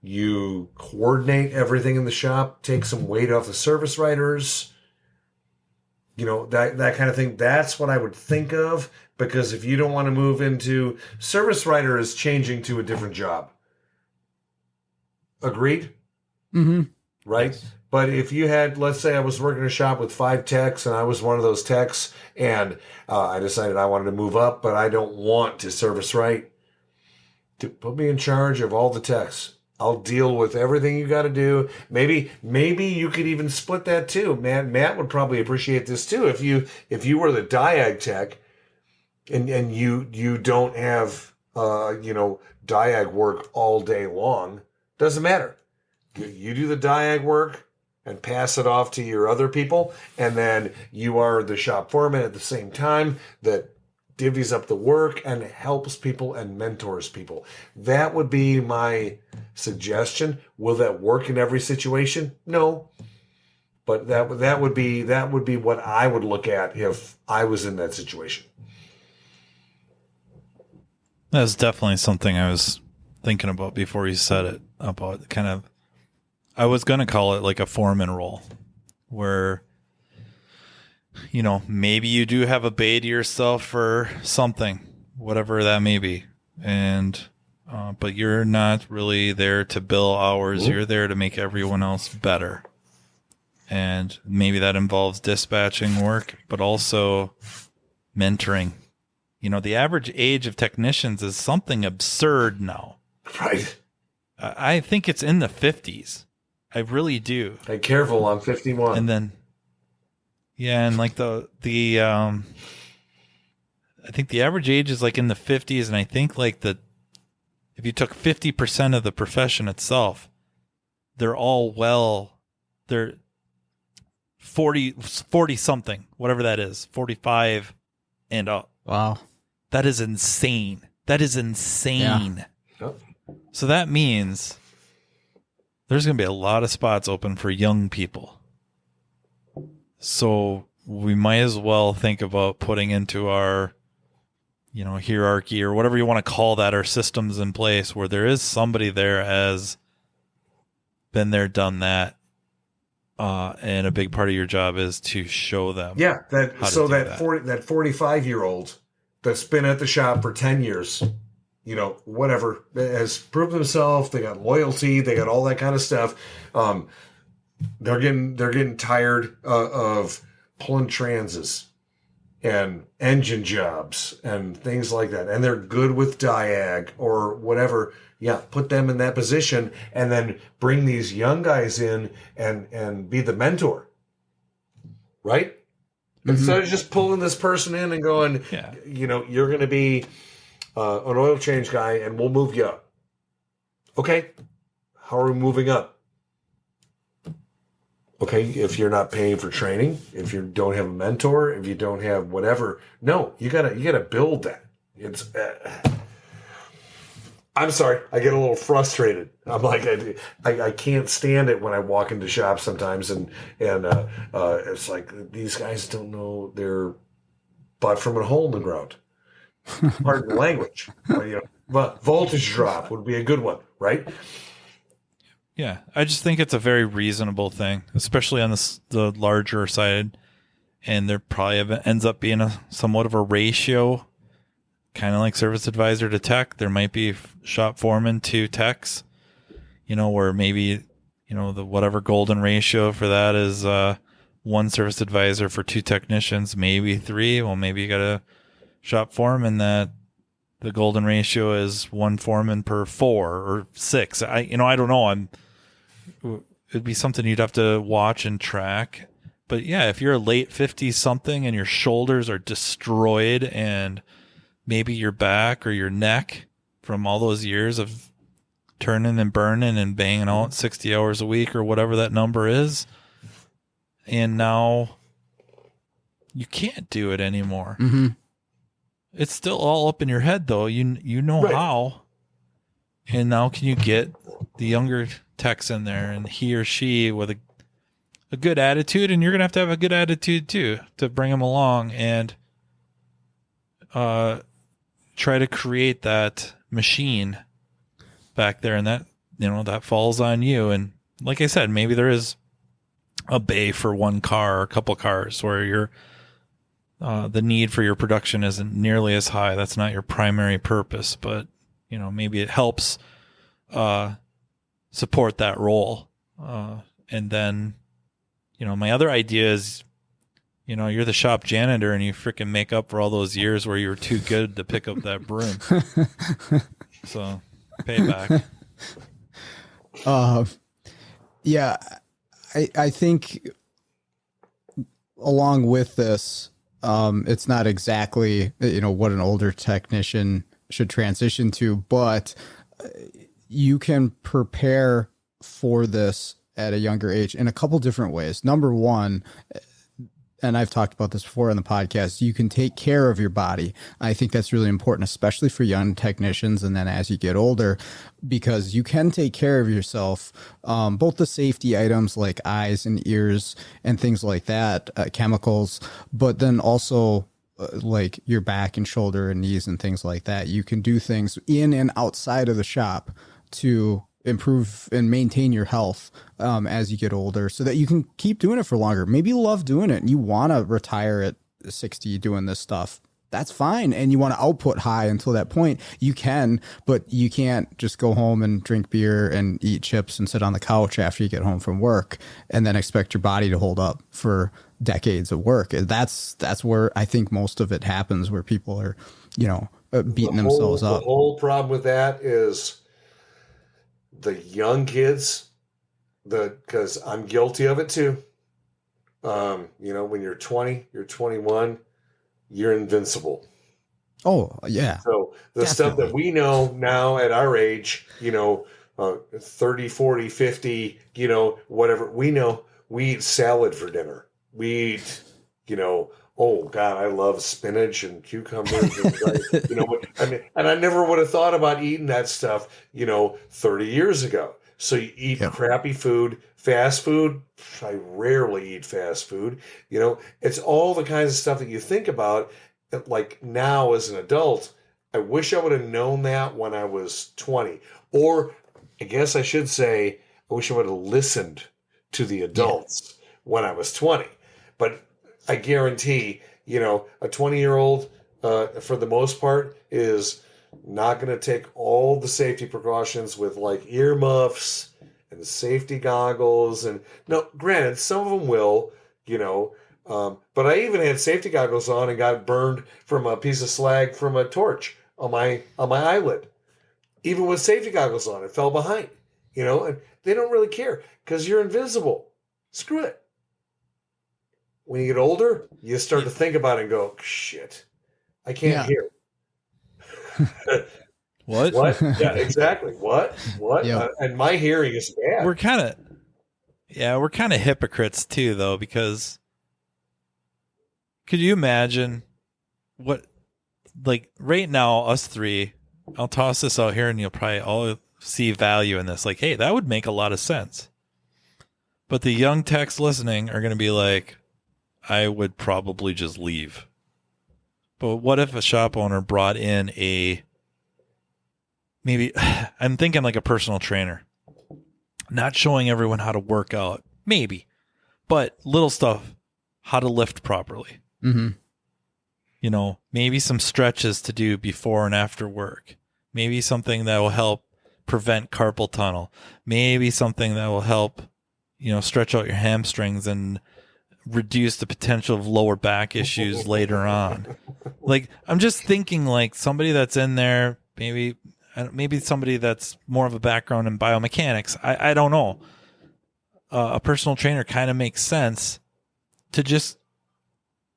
You coordinate everything in the shop, take some weight off the service writers, that kind of thing. That's what I would think of, because if you don't want to move into service writer is changing to a different job. Agreed? Mm-hmm. Right? Yes. But if you had, let's say I was working in a shop with 5 techs and I was one of those techs, and I decided I wanted to move up, but I don't want to service write, put me in charge of all the techs. I'll deal with everything you got to do. Maybe you could even split that too. Matt would probably appreciate this too. If you were the diag tech and you don't have diag work all day long, doesn't matter. You do the diag work and pass it off to your other people, and then you are the shop foreman at the same time that divvies up the work and helps people and mentors people. That would be my suggestion. Will that work in every situation? No. But that would be what I would look at if I was in that situation. That's definitely something I was thinking about before you said it, about kind of, I was going to call it like a foreman role where, you know, maybe you do have a bay to yourself for something, whatever that may be. And, but you're not really there to bill hours. You're there to make everyone else better. And maybe that involves dispatching work, but also mentoring. You know, the average age of technicians is something absurd now. Right. I think it's in the 50s. I really do. Hey, careful, I'm 51. And then, yeah, and like I think the average age is like in the 50s, and I think like if you took 50% of the profession itself, they're 40 something, whatever that is, 45 and up. Wow. That is insane. That is insane. Yeah. Yep. So that means there's going to be a lot of spots open for young people. So we might as well think about putting into our, you know, hierarchy or whatever you want to call that, our systems in place where there is somebody there has been there, done that. And a big part of your job is to show them. Yeah. That 45-year-old that's been at the shop for 10 years, you know, whatever, has proved himself. They got loyalty. They got all that kind of stuff. They're getting tired of pulling transes and engine jobs and things like that. And they're good with diag or whatever. Yeah, put them in that position and then bring these young guys in and be the mentor. Right? Mm-hmm. Instead of just pulling this person in and going, you know, you're going to be an oil change guy and we'll move you up. Okay. How are we moving up? Okay, if you're not paying for training, if you don't have a mentor, if you don't have whatever, no, you gotta build that. It's. I'm sorry, I get a little frustrated. I'm like, I can't stand it when I walk into shops sometimes, and it's like these guys don't know their butt from a hole in the ground. Pardon the language, but voltage drop would be a good one, right? Yeah, I just think it's a very reasonable thing, especially on the larger side. And there probably ends up being somewhat of a ratio, kind of like service advisor to tech. There might be shop foreman to techs, you know, where maybe, you know, the whatever golden ratio for that is one service advisor for 2 technicians, maybe 3. Well, maybe you got a shop foreman that the golden ratio is 1 foreman per 4 or 6. I don't know. It'd be something you'd have to watch and track. But yeah, if you're a late 50s something and your shoulders are destroyed and maybe your back or your neck from all those years of turning and burning and banging out 60 hours a week or whatever that number is, and now you can't do it anymore. Mm-hmm. It's still all up in your head, though. You know right. How. And now can you get the younger techs in there and he or she with a good attitude, and you're going to have a good attitude too to bring them along and try to create that machine back there, and that, you know, that falls on you. And like I said, maybe there is a bay for 1 car or a couple cars where you're the need for your production isn't nearly as high. That's not your primary purpose, but you know, maybe it helps support that role. And then, you know, my other idea is, you know, you're the shop janitor and you freaking make up for all those years where you were too good to pick up that broom. So payback. Yeah, I think along with this, it's not exactly, you know, what an older technician should transition to, but you can prepare for this at a younger age in a couple different ways. Number one, and I've talked about this before on the podcast, you can take care of your body. I think that's really important, especially for young technicians. And then as you get older, because you can take care of yourself, both the safety items like eyes and ears and things like that, chemicals, but then also like your back and shoulder and knees and things like that. You can do things in and outside of the shop to improve and maintain your health as you get older so that you can keep doing it for longer. Maybe you love doing it and you want to retire at 60 doing this stuff. That's fine. And you want to output high until that point. You can, but you can't just go home and drink beer and eat chips and sit on the couch after you get home from work and then expect your body to hold up for decades of work. That's where I think most of it happens, where people are, beating themselves up. The whole problem with that is the young kids, because I'm guilty of it too. When you're 20, you're 21, you're invincible. Oh, yeah. So the stuff that we know now at our age, 30, 40, 50, whatever, we know we eat salad for dinner. We eat, oh God, I love spinach and cucumbers. And, and I never would have thought about eating that stuff, 30 years ago. So you eat crappy food, fast food. I rarely eat fast food. It's all the kinds of stuff that you think about. Like now as an adult, I wish I would have known that when I was 20. Or I guess I should say, I wish I would have listened to the adults when I was 20. But I guarantee, a 20-year-old, for the most part, is not going to take all the safety precautions with like earmuffs and safety goggles. And no, granted, some of them will, but I even had safety goggles on and got burned from a piece of slag from a torch on my eyelid. Even with safety goggles on, it fell behind, and they don't really care because you're invisible. Screw it. When you get older, you start to think about it and go, shit, I can't hear. What? What? Yeah, exactly. What? Yep. And my hearing is bad. We're kind of hypocrites too, though, because could you imagine what, like right now, us three, I'll toss this out here and you'll probably all see value in this. Like, hey, that would make a lot of sense. But the young techs listening are going to be like, I would probably just leave. But what if a shop owner brought in maybe I'm thinking like a personal trainer, not showing everyone how to work out, maybe, but little stuff, how to lift properly. Mm-hmm. Maybe some stretches to do before and after work. Maybe something that will help prevent carpal tunnel. Maybe something that will help, stretch out your hamstrings and reduce the potential of lower back issues later on. Like, I'm just thinking like somebody that's in there, maybe somebody that's more of a background in biomechanics. I don't know. A personal trainer kind of makes sense to just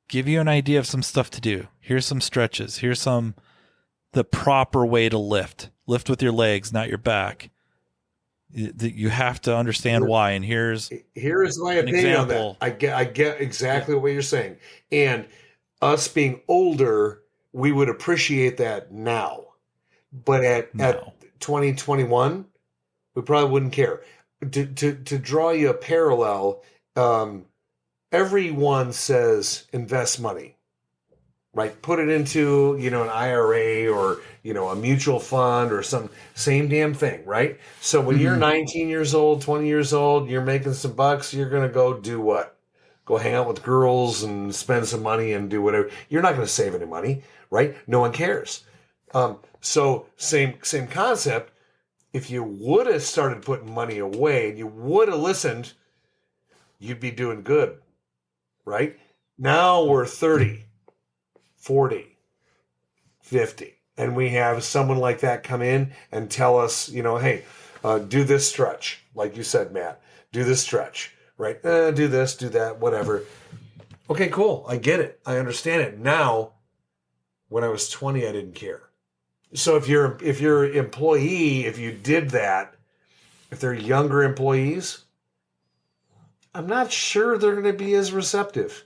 give you an idea of some stuff to do. Here's some stretches. Here's the proper way to lift. Lift with your legs, not your back. You have to understand why, and here's my opinion on that. I get exactly what you're saying, and us being older, we would appreciate that now, but at 2021, we probably wouldn't care. To draw you a parallel, everyone says invest money, right? Put it into an IRA or a mutual fund or some same damn thing, right? So when you're 19 years old, 20 years old, you're making some bucks, you're going to go do what? Go hang out with girls and spend some money and do whatever. You're not going to save any money, right? No one cares. So same concept. If you would have started putting money away and you would have listened, you'd be doing good, right? Now we're 30, 40, 50. And we have someone like that come in and tell us, hey, do this stretch. Like you said, Matt, do this stretch, right? Do this, do that, whatever. Okay, cool. I get it. I understand it. Now, when I was 20, I didn't care. So if your employee, if you did that, if they're younger employees, I'm not sure they're going to be as receptive.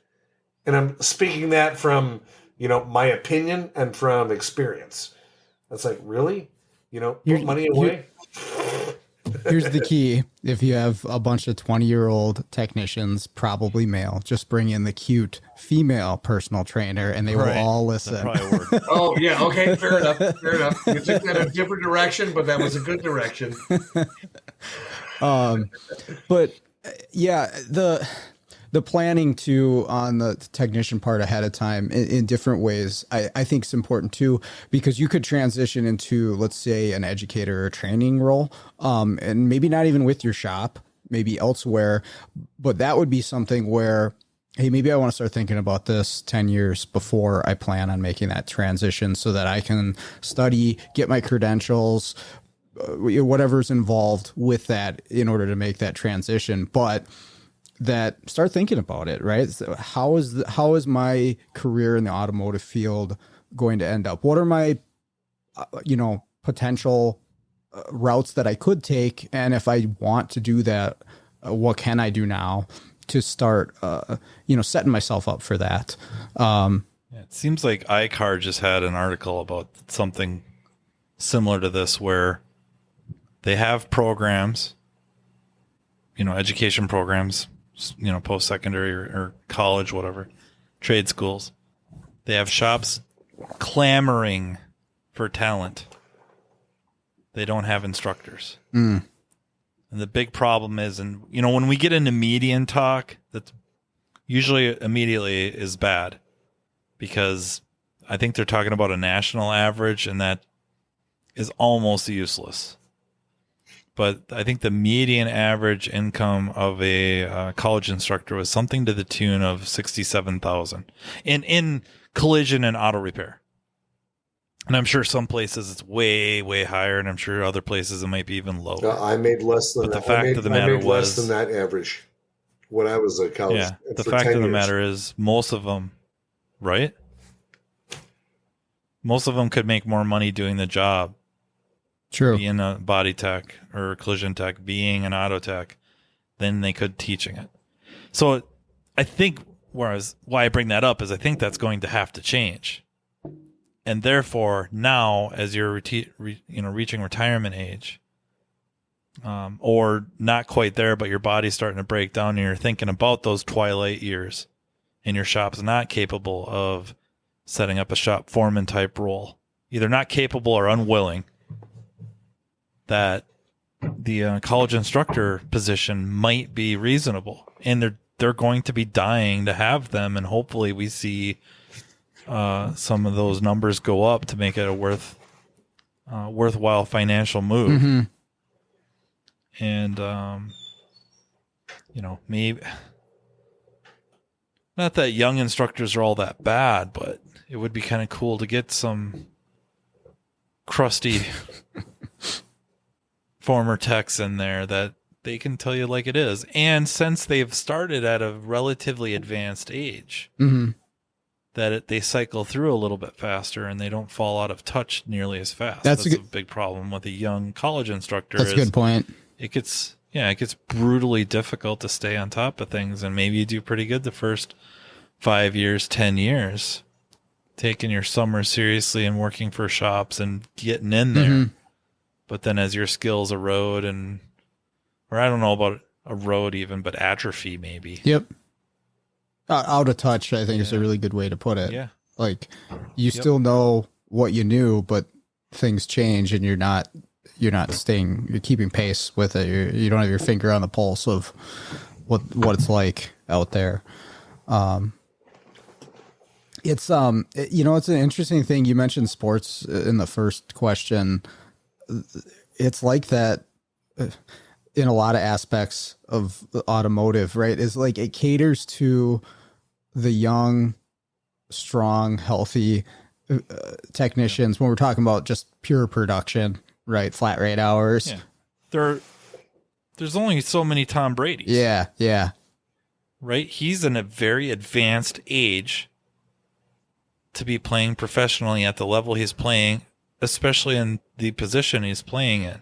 And I'm speaking that from, my opinion and from experience. It's like, really? Put money away? Here's the key. If you have a bunch of 20-year-old technicians, probably male, just bring in the cute female personal trainer and they will all listen. That probably work. Oh, yeah. Okay. Fair enough. You took that a different direction, but that was a good direction. But yeah, the planning too on the technician part ahead of time in different ways, I think is important too, because you could transition into, let's say, an educator or training role, and maybe not even with your shop, maybe elsewhere, but that would be something where, hey, maybe I want to start thinking about this 10 years before I plan on making that transition so that I can study, get my credentials, whatever's involved with that in order to make that transition. But that start thinking about it, right? So how is my career in the automotive field going to end up? What are my, potential routes that I could take? And if I want to do that, what can I do now to start, setting myself up for that? It seems like iCar just had an article about something similar to this where they have programs, education programs, post-secondary or college, whatever, trade schools. They have shops clamoring for talent. They don't have instructors. And the big problem is, when we get into median talk, that's usually immediately is bad, because I think they're talking about a national average, and that is almost useless. But I think the median average income of a college instructor was something to the tune of $67,000 in collision and auto repair. And I'm sure some places it's way, way higher, and I'm sure other places it might be even lower. I made less than but that. The fact of the matter I made less than that average when I was a college. Yeah, the fact of the matter is most of them, right? Most of them could make more money doing the job. True. Being a body tech or collision tech, being an auto tech, than they could teaching it. So I think why I bring that up is I think that's going to have to change. And therefore, now as you're reaching retirement age, or not quite there, but your body's starting to break down and you're thinking about those twilight years and your shop's not capable of setting up a shop foreman type role, either not capable or unwilling, that the college instructor position might be reasonable, and they're going to be dying to have them, and hopefully we see some of those numbers go up to make it a worthwhile financial move. Mm-hmm. And maybe not that young instructors are all that bad, but it would be kind of cool to get some crusty former techs in there that they can tell you like it is. And since they've started at a relatively advanced age, that they cycle through a little bit faster and they don't fall out of touch nearly as fast. That's a big problem with a young college instructor. That's a good point. It gets brutally difficult to stay on top of things, and maybe you do pretty good the first 5 years, 10 years, taking your summer seriously and working for shops and getting in there. But then as your skills erode or I don't know about erode even, but atrophy maybe. Yep. Out of touch, I think is a really good way to put it. Yeah. Like you still know what you knew, but things change and you're not you're keeping pace with it. You don't have your finger on the pulse of what it's like out there. It's it's an interesting thing. You mentioned sports in the first question. It's like that in a lot of aspects of automotive, right? Is like it caters to the young, strong, healthy technicians when we're talking about just pure production, right? Flat rate hours. Yeah. There's only so many Tom Brady's. Yeah, yeah. Right? He's in a very advanced age to be playing professionally at the level he's playing, especially in the position he's playing in.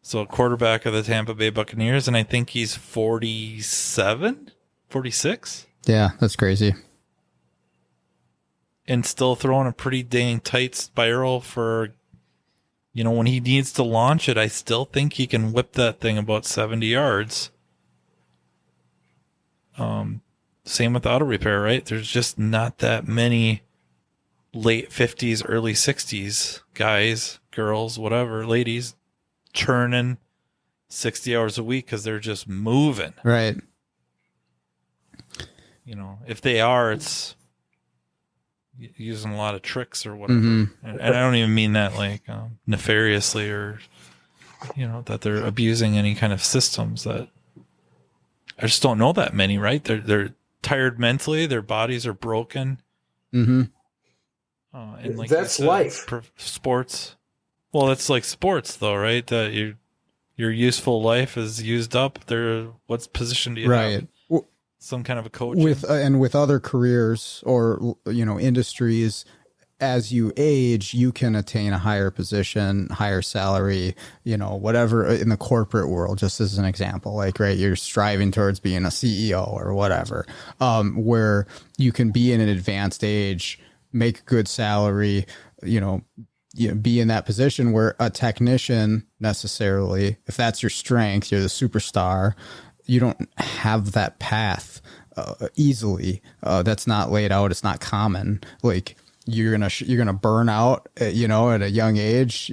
So quarterback of the Tampa Bay Buccaneers, and I think he's 47, 46. Yeah, that's crazy. And still throwing a pretty dang tight spiral for, when he needs to launch it. I still think he can whip that thing about 70 yards. Same with auto repair, right? There's just not that many late 50s, early 60s guys, girls, whatever, ladies churning 60 hours a week because they're just moving. Right. If they are, it's using a lot of tricks or whatever. Mm-hmm. And I don't even mean that like nefariously or, that they're abusing any kind of systems. That I just don't know that many, right? They're tired mentally. Their bodies are broken. Mm-hmm. And like that's life. Sports. Well, it's like sports though, right? That your useful life is used up. What position do you have? Some kind of a coach with other careers or industries. As you age, you can attain a higher position, higher salary, whatever in the corporate world, just as an example, like, right, you're striving towards being a CEO or whatever, where you can be in an advanced age, make a good salary, be in that position where a technician necessarily, if that's your strength, you're the superstar, you don't have that path easily. That's not laid out. It's not common. Like you're gonna burn out, at a young age,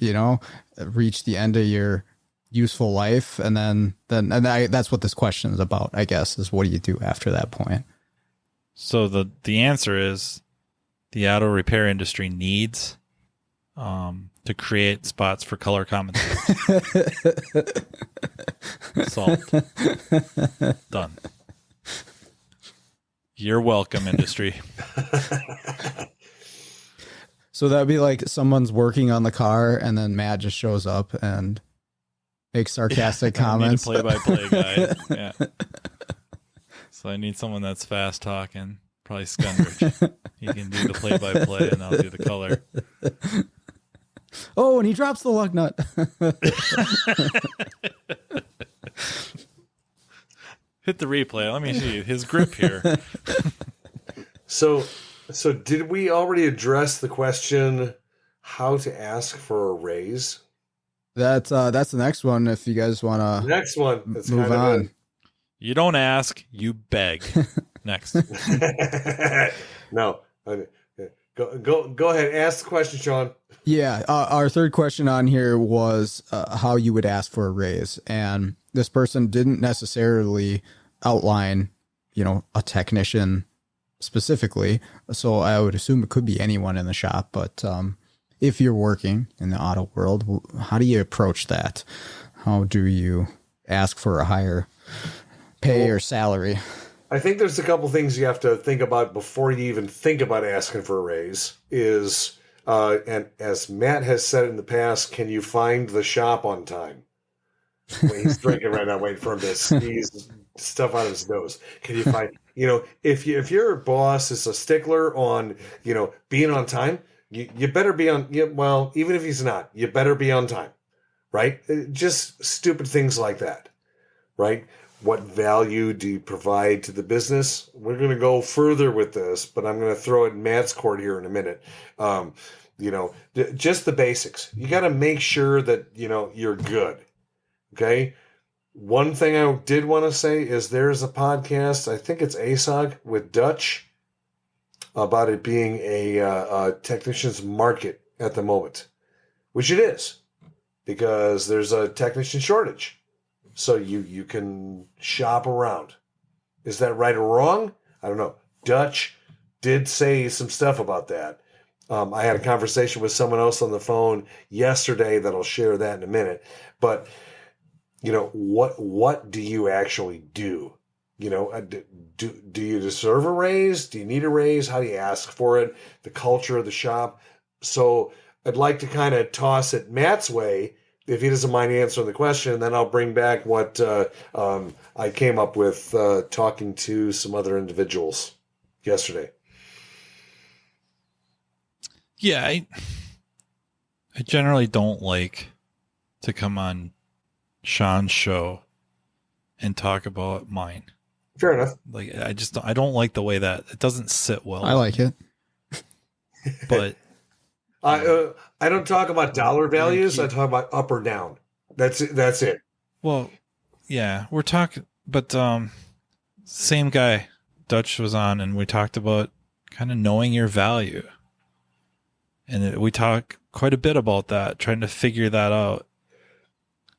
reach the end of your useful life, and that's what this question is about, I guess, is what do you do after that point? So the answer is the auto repair industry needs to create spots for color commentary. Solved. Done. You're welcome, industry. So that'd be like someone's working on the car and then Matt just shows up and makes sarcastic comments. I need a play-by-play guy. Yeah. So I need someone that's fast talking. Probably Scundrich. He can do the play-by-play and I'll do the color. Oh, and he drops the lug nut. Hit the replay. Let me see his grip here. So did we already address the question how to ask for a raise? That's the next one. If you guys want to next one, move on. You don't ask, you beg. Next. No. Go ahead. Ask the question, Sean. Yeah. Our third question on here was how you would ask for a raise. And this person didn't necessarily outline, a technician specifically. So I would assume it could be anyone in the shop. But if you're working in the auto world, how do you approach that? How do you ask for a higher pay or salary? I think there's a couple things you have to think about before you even think about asking for a raise is, and as Matt has said in the past, can you find the shop on time? Well, he's drinking right now, waiting for him to sneeze stuff out of his nose. Can you find, if your boss is a stickler on, being on time, you better be on, well, even if he's not, you better be on time, right? Just stupid things like that, right? What value do you provide to the business? We're going to go further with this, but I'm going to throw it in Matt's court here in a minute. Just the basics. You got to make sure that, you're good. Okay. One thing I did want to say is there's a podcast, I think it's ASOG with Dutch, about it being a technician's market at the moment, which it is, because there's a technician shortage. So you can shop around. Is that right or wrong? I don't know. Dutch did say some stuff about that. I had a conversation with someone else on the phone yesterday that I'll share that in a minute. But, what do you actually do? Do you deserve a raise? Do you need a raise? How do you ask for it? The culture of the shop. So I'd like to kind of toss it Matt's way, if he doesn't mind answering the question, then I'll bring back what I came up with talking to some other individuals yesterday. Yeah, I generally don't like to come on Sean's show and talk about mine. Fair enough. Like, I don't like the way that it doesn't sit well. I like it. But I don't talk about dollar values. I talk about up or down. That's it. well, yeah, we're talking, but same guy Dutch was on, and we talked about kind of knowing your value, and we talk quite a bit about that, trying to figure that out.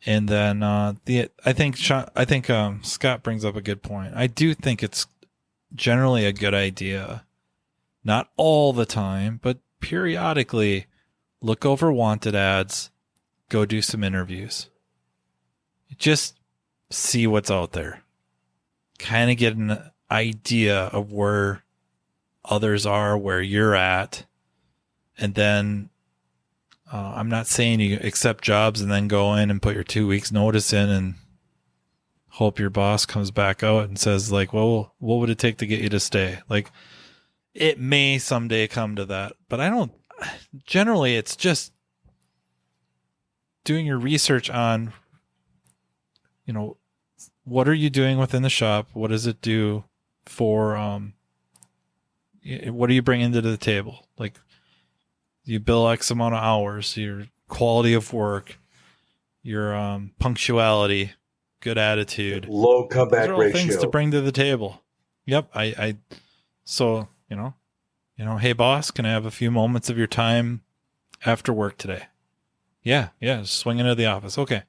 And then I think Scott brings up a good point. I do think it's generally a good idea, not all the time, but periodically look over wanted ads, go do some interviews. Just see what's out there. Kind of get an idea of where others are, where you're at. And then I'm not saying you accept jobs and then go in and put your 2 weeks notice in and hope your boss comes back out and says, like, well, what would it take to get you to stay? Like, it may someday come to that, but I don't. Generally, it's just doing your research on, what are you doing within the shop? What does it do for, what are you bringing to the table? Like, you bill X amount of hours, your quality of work, your punctuality, good attitude, low comeback these are all ratio. things to bring to the table. Yep. So, hey boss, can I have a few moments of your time after work today? Yeah. Just swing into the office. Okay.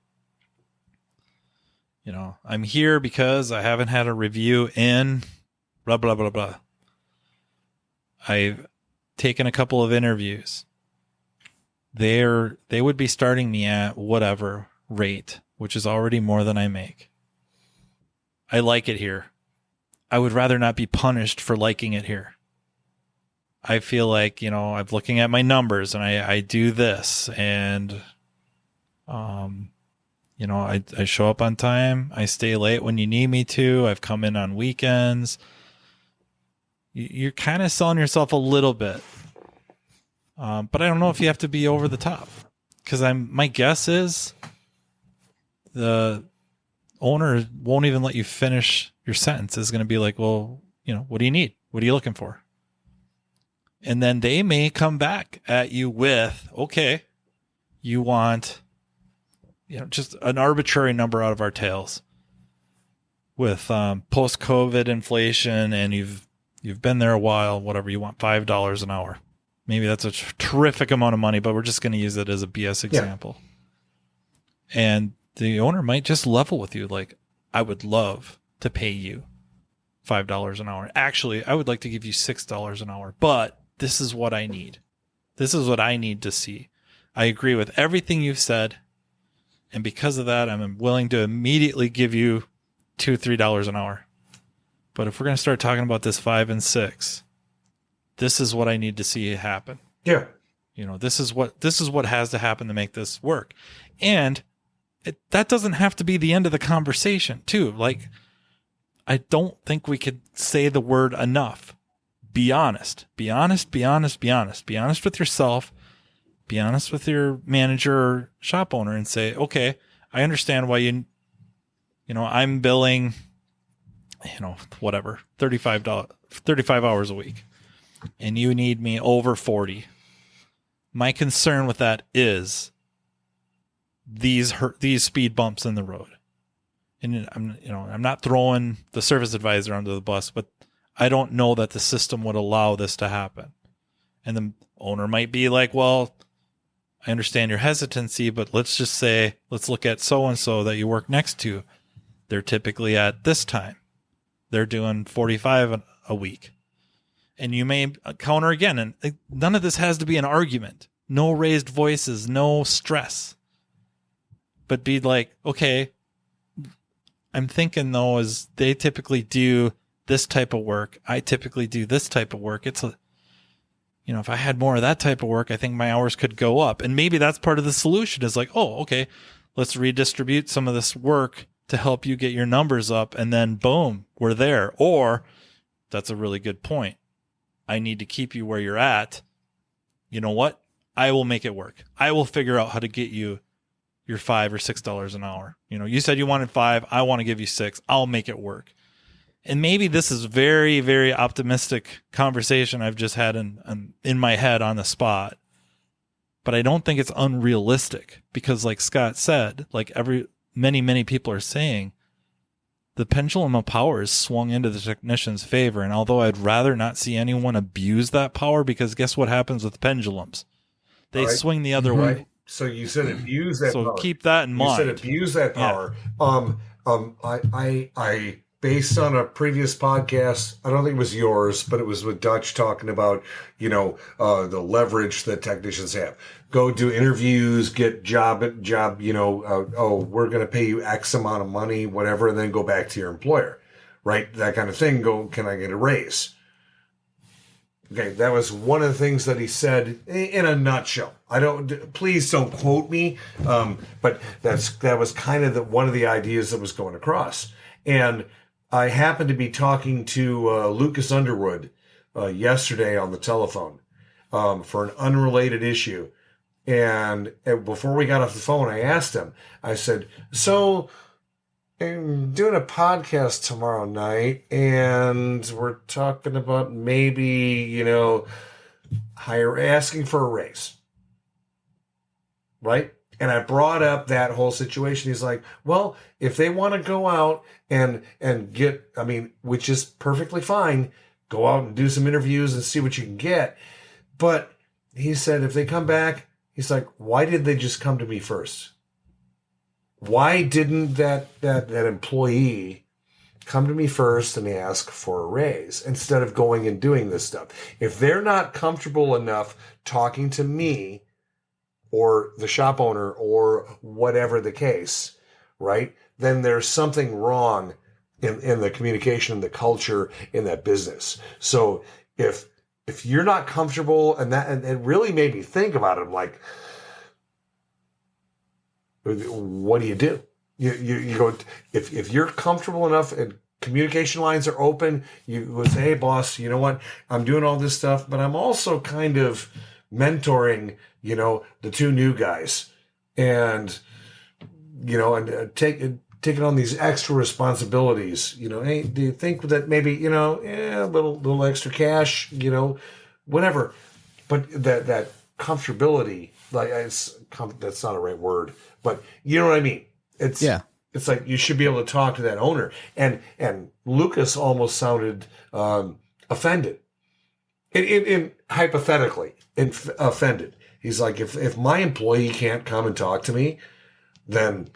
I'm here because I haven't had a review in blah, blah, blah, blah. I've taken a couple of interviews. They would be starting me at whatever rate, which is already more than I make. I like it here. I would rather not be punished for liking it here. I feel like, I'm looking at my numbers and I do this and, I show up on time. I stay late when you need me to. I've come in on weekends. You're kind of selling yourself a little bit. But I don't know if you have to be over the top, because my guess is the owner won't even let you finish your sentence. Is going to be like, well, what do you need? What are you looking for? And then they may come back at you with, okay, you want, just an arbitrary number out of our tails with post-COVID inflation, and you've been there a while, whatever, you want $5 an hour. Maybe that's a terrific amount of money, but we're just going to use it as a BS example. Yeah. And the owner might just level with you. Like, I would love to pay you $5 an hour. Actually, I would like to give you $6 an hour, but this is what I need. This is what I need to see. I agree with everything you've said. And because of that, I'm willing to immediately give you $2, $3 an hour. But if we're going to start talking about this 5 and 6, this is what I need to see happen. Yeah. This is what has to happen to make this work. And that doesn't have to be the end of the conversation too. Like, I don't think we could say the word enough. Be honest, be honest, be honest, be honest, be honest with yourself, be honest with your manager or shop owner and say, okay, I understand why I'm billing, whatever, $35 hours a week. And you need me over 40. My concern with that is these speed bumps in the road. And I'm not throwing the service advisor under the bus, but I don't know that the system would allow this to happen. And the owner might be like, well, I understand your hesitancy, but let's look at so-and-so that you work next to. They're typically at this time. They're doing 45 a week. And you may counter again, and none of this has to be an argument. No raised voices, no stress. But be like, okay, I'm thinking though, is they typically do this type of work. I typically do this type of work. If I had more of that type of work, I think my hours could go up. And maybe that's part of the solution is like, oh, okay, let's redistribute some of this work to help you get your numbers up. And then boom, we're there. Or that's a really good point. I need to keep you where you're at. You know what? I will make it work. I will figure out how to get you your $5 or $6 an hour. You said you wanted 5. I want to give you 6. I'll make it work. and maybe this is very, very optimistic conversation I've just had in my head on the spot, but I don't think it's unrealistic because, like Scott said, like many people are saying, the pendulum of power is swung into the technician's favor. And although I'd rather not see anyone abuse that power, because guess what happens with pendulums? They swing the other way. So you said abuse that so power. Keep that in mind. You said abuse that power. Yeah. I based on a previous podcast, I don't think it was yours, but it was with Dutch talking about, the leverage that technicians have. Go do interviews, get job, we're going to pay you X amount of money, whatever, and then go back to your employer, right? That kind of thing. Can I get a raise? Okay, that was one of the things that he said in a nutshell. Please don't quote me, but that was kind of one of the ideas that was going across. And I happened to be talking to Lucas Underwood yesterday on the telephone for an unrelated issue. And before we got off the phone, I asked him, I said, so I'm doing a podcast tomorrow night, and we're talking about maybe, asking for a raise. Right? And I brought up that whole situation. He's like, well, if they want to go out and get, which is perfectly fine, go out and do some interviews and see what you can get. But he said, if they come back, he's like, why did they just come to me first? Why didn't that employee come to me first and ask for a raise instead of going and doing this stuff? If they're not comfortable enough talking to me or the shop owner or whatever the case, right, then there's something wrong in the communication, and the culture in that business. So if you're not comfortable, and it really made me think about it, like, what do? You go, if you're comfortable enough and communication lines are open, you would say, hey boss, you know what? I'm doing all this stuff, but I'm also kind of mentoring, the two new guys, and, taking on these extra responsibilities, hey, do you think that maybe, a little extra cash, whatever, but that comfortability, like that's not a right word, but you know what I mean? It's like you should be able to talk to that owner. And Lucas almost sounded offended. In hypothetically offended. He's like, if my employee can't come and talk to me, then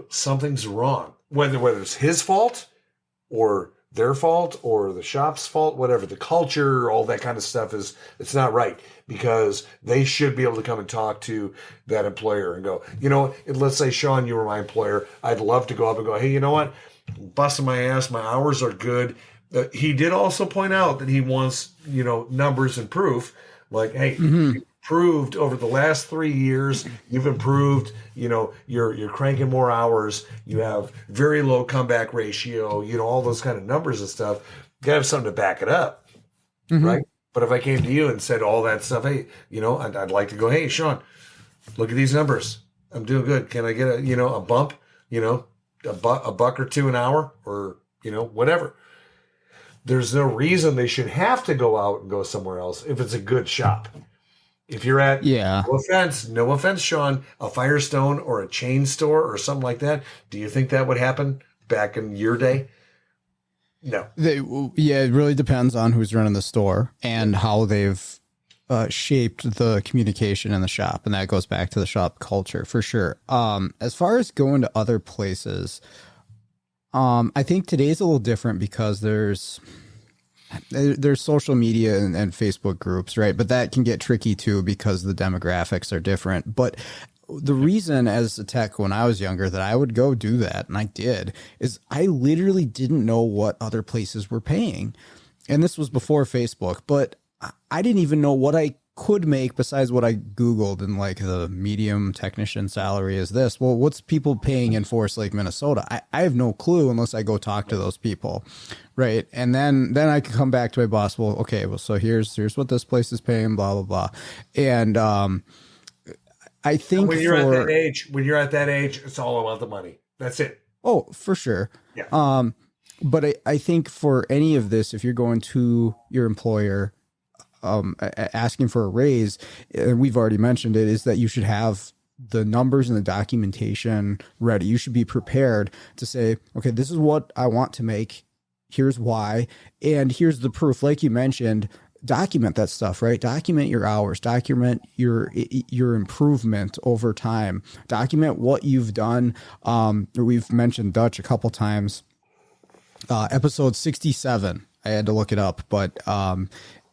something's wrong. Whether it's his fault or their fault or the shop's fault, whatever, the culture, all that kind of stuff it's not right, because they should be able to come and talk to that employer and go, let's say, Sean, you were my employer. I'd love to go up and go, hey, you know what? Busting my ass. My hours are good. He did also point out that he wants, numbers and proof, like, hey, you improved over the last 3 years. You've improved, you're cranking more hours. You have very low comeback ratio, all those kind of numbers and stuff. You gotta have something to back it up. Right. But if I came to you and said all that stuff, hey, I'd like to go, hey, Sean, look at these numbers. I'm doing good. Can I get a bump, a buck or two an hour, or, whatever. There's no reason they should have to go out and go somewhere else if it's a good shop. If you're at, no offense, Sean, a Firestone or a chain store or something like that, do you think that would happen back in your day? No. It really depends on who's running the store and how they've shaped the communication in the shop. And that goes back to the shop culture for sure. As far as going to other places, I think today's a little different because there's social media and Facebook groups, right? But that can get tricky too because the demographics are different. But the reason as a tech when I was younger that I would go do that, and I did, is I literally didn't know what other places were paying. And this was before Facebook, but I didn't even know what I could make besides what I Googled, and like the medium technician salary is this. Well, what's people paying in Forest Lake, Minnesota? I have no clue unless I go talk to those people. Right. And then I can come back to my boss. Well, okay, well, so here's what this place is paying, blah, blah, blah. And I think when you're at that age, it's all about the money. That's it. Oh, for sure. Yeah. But I think for any of this, if you're going to your employer, asking for a raise, and we've already mentioned it, is that you should have the numbers and the documentation ready. You should be prepared to say, okay, this is what I want to make. Here's why. And here's the proof. Like you mentioned, document that stuff, right? Document your hours, document your improvement over time, document what you've done. We've mentioned Dutch a couple times. Episode 67, I had to look it up, but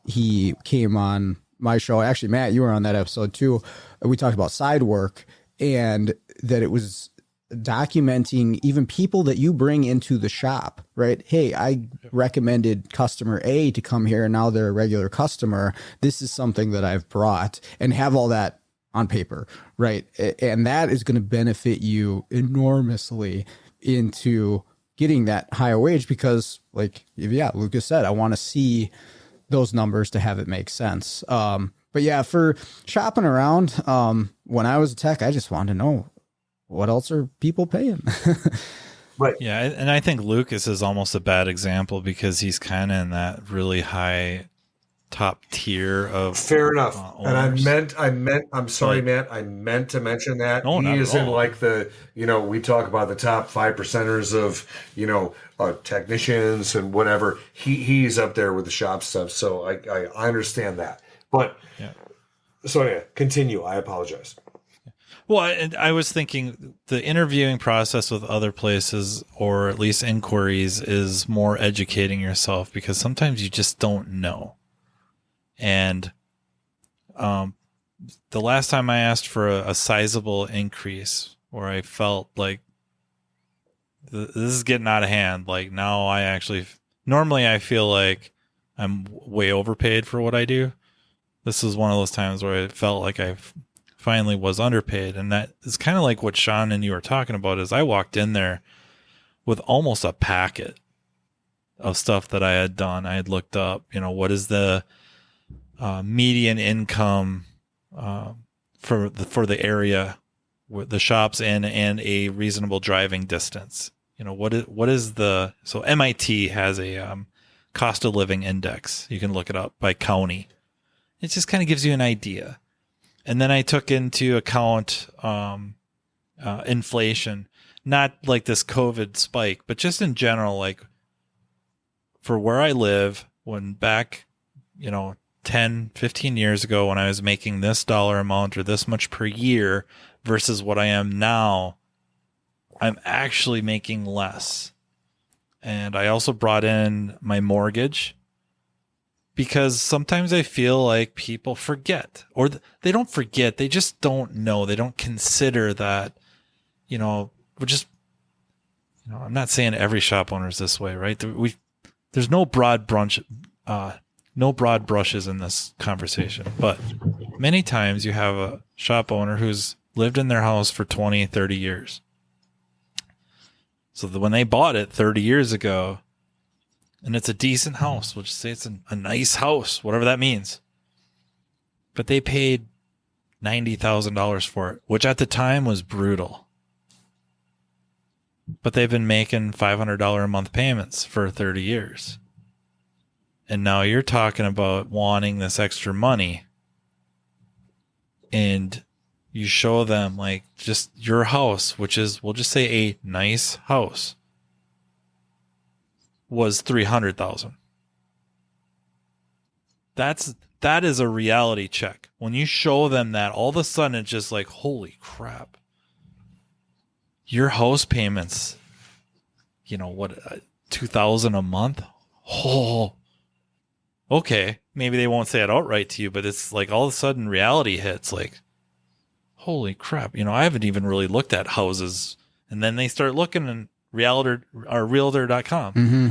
he came on my show. Actually, Matt, you were on that episode too. We talked about side work, and that it was documenting even people that you bring into the shop, right? Hey, I recommended customer A to come here, and now they're a regular customer. This is something that I've brought, and have all that on paper, right? And that is going to benefit you enormously into getting that higher wage, because like, yeah, Lucas said, I want to see those numbers to have it make sense. But yeah, for shopping around, when I was a tech, I just wanted to know, what else are people paying? Right. Yeah. And I think Lucas is almost a bad example because he's kind of in that really high top tier of fair enough. Owners. And I'm sorry, Matt, I meant to mention that No, he not is at in all. like the, we talk about the top 5%ers of, technicians and whatever. He's up there with the shop stuff. So I understand that, but Yeah. So yeah, continue. I apologize. Well, I was thinking the interviewing process with other places, or at least inquiries, is more educating yourself, because sometimes you just don't know. And the last time I asked for a sizable increase, where I felt like this is getting out of hand, like now I actually, normally I feel like I'm way overpaid for what I do. This is one of those times where I felt like I finally was underpaid. And that is kind of like what Sean and you were talking about, is I walked in there with almost a packet of stuff that I had done. I had looked up, what is the median income for the area with the shops in, and a reasonable driving distance. What is the, so MIT has a cost of living index. You can look it up by county. It just kind of gives you an idea. And then I took into account inflation, not like this COVID spike, but just in general, like for where I live, when back, 10, 15 years ago, when I was making this dollar amount or this much per year versus what I am now, I'm actually making less. And I also brought in my mortgage, because sometimes I feel like people forget, or they don't forget. They just don't know. They don't consider that, we're just, I'm not saying every shop owner is this way, right? There's no broad brushes in this conversation, but many times you have a shop owner who's lived in their house for 20, 30 years. So when they bought it 30 years ago, and it's a decent house, we'll just say it's a nice house, whatever that means, but they paid $90,000 for it, which at the time was brutal. But they've been making $500 a month payments for 30 years. And now you're talking about wanting this extra money, and you show them like just your house, which is, we'll just say a nice house, was $300,000. That is a reality check. When you show them that, all of a sudden it's just like, holy crap. Your house payments, $2,000 a month? Oh, okay. Maybe they won't say it outright to you, but it's like all of a sudden reality hits, like, holy crap. I haven't even really looked at houses. And then they start looking in realtor.com. Mm-hmm.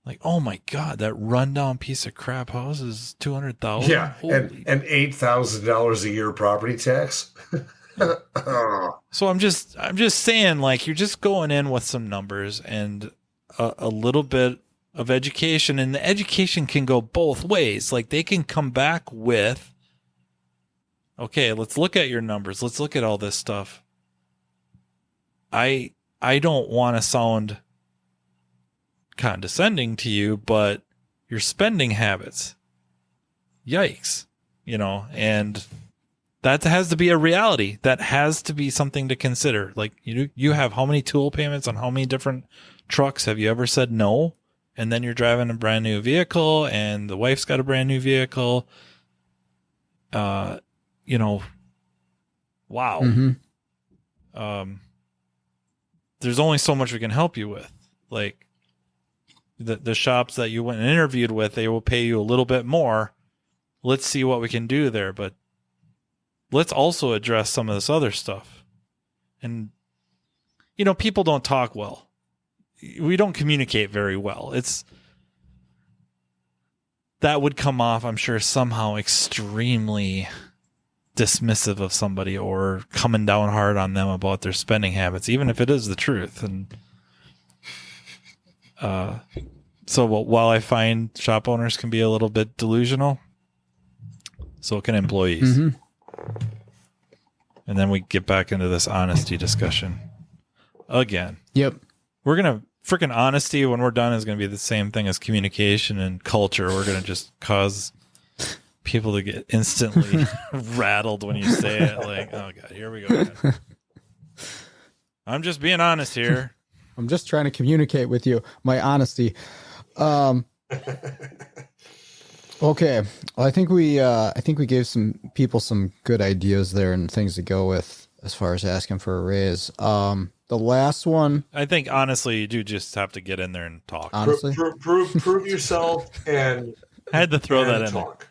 Like, oh my God, that rundown piece of crap house is $200,000. Yeah. And $8,000 a year property tax. So I'm just saying, like, you're just going in with some numbers and a little bit of education, and the education can go both ways. Like, they can come back with, okay, let's look at your numbers. Let's look at all this stuff. I don't want to sound condescending to you, but your spending habits, yikes, and that has to be a reality. That has to be something to consider. Like, you have how many tool payments on how many different trucks? Have you ever said no? And then you're driving a brand new vehicle and the wife's got a brand new vehicle. Wow. Mm-hmm. There's only so much we can help you with. Like, the shops that you went and interviewed with, they will pay you a little bit more. Let's see what we can do there. But let's also address some of this other stuff. And, people don't talk well. We don't communicate very well. That would come off, I'm sure, somehow extremely dismissive of somebody or coming down hard on them about their spending habits, even if it is the truth. And so while I find shop owners can be a little bit delusional, so can employees. Mm-hmm. And then we get back into this honesty discussion again. Yep. We're going to freaking honesty when we're done is going to be the same thing as communication and culture. We're going to just cause people to get instantly rattled when you say it. Like, oh God, here we go again. I'm just being honest here. I'm just trying to communicate with you. My honesty. Okay. Well, I think we gave some people some good ideas there and things to go with as far as asking for a raise. The last one, I think honestly, you do just have to get in there and talk. Honestly, prove yourself and I had to throw that in talk.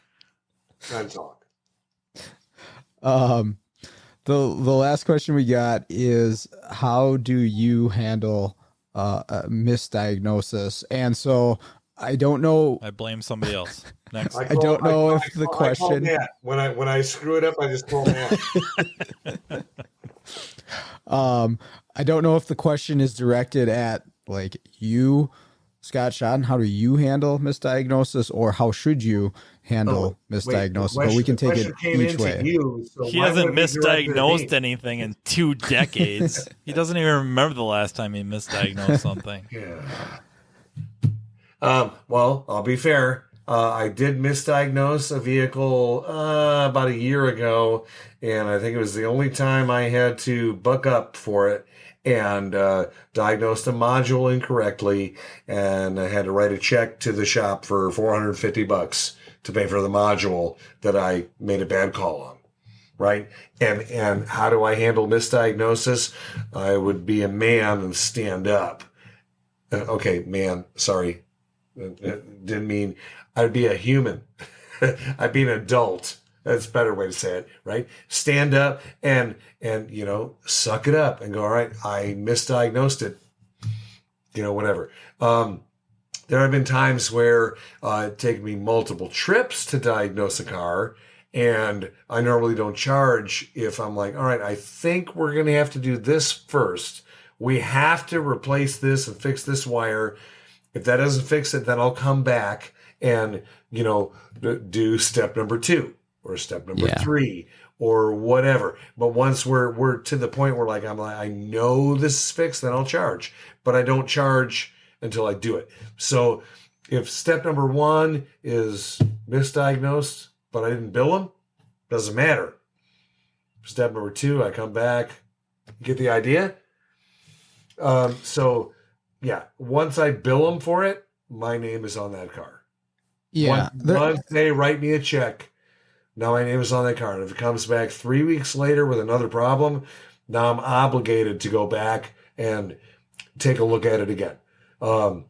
And talk. The last question we got is, how do you handle a misdiagnosis? And so I don't know. I blame somebody else. Next. I don't know if the question. I when I screw it up, I just call Matt. I don't know if the question is directed at like you, Scott Shotton. How do you handle misdiagnosis, or how should you handle misdiagnosis? But we can take it each way. He hasn't misdiagnosed anything in 2 decades. He doesn't even remember the last time he misdiagnosed something. Yeah. Well, I'll be fair. I did misdiagnose a vehicle about a year ago, and I think it was the only time I had to buck up for it and diagnosed a module incorrectly, and I had to write a check to the shop for $450 to pay for the module that I made a bad call on. Right? And how do I handle misdiagnosis? I would be a man and stand up. Okay, man, sorry. Didn't mean I'd be a human. I'd be an adult. That's a better way to say it, right? Stand up and suck it up and go, all right, I misdiagnosed it. Whatever. There have been times where it taken me multiple trips to diagnose a car, and I normally don't charge if I'm like, all right, I think we're going to have to do this first. We have to replace this and fix this wire. If that doesn't fix it, then I'll come back and, do step number 2 or step number 3 or whatever. But once we're to the point where I know this is fixed, then I'll charge, but I don't charge until I do it. So if step number 1 is misdiagnosed, but I didn't bill him, doesn't matter. Step number 2, I come back. You get the idea? Yeah, once I bill them for it, my name is on that car. Yeah. Once they write me a check, now my name is on that car. And if it comes back 3 weeks later with another problem, now I'm obligated to go back and take a look at it again. And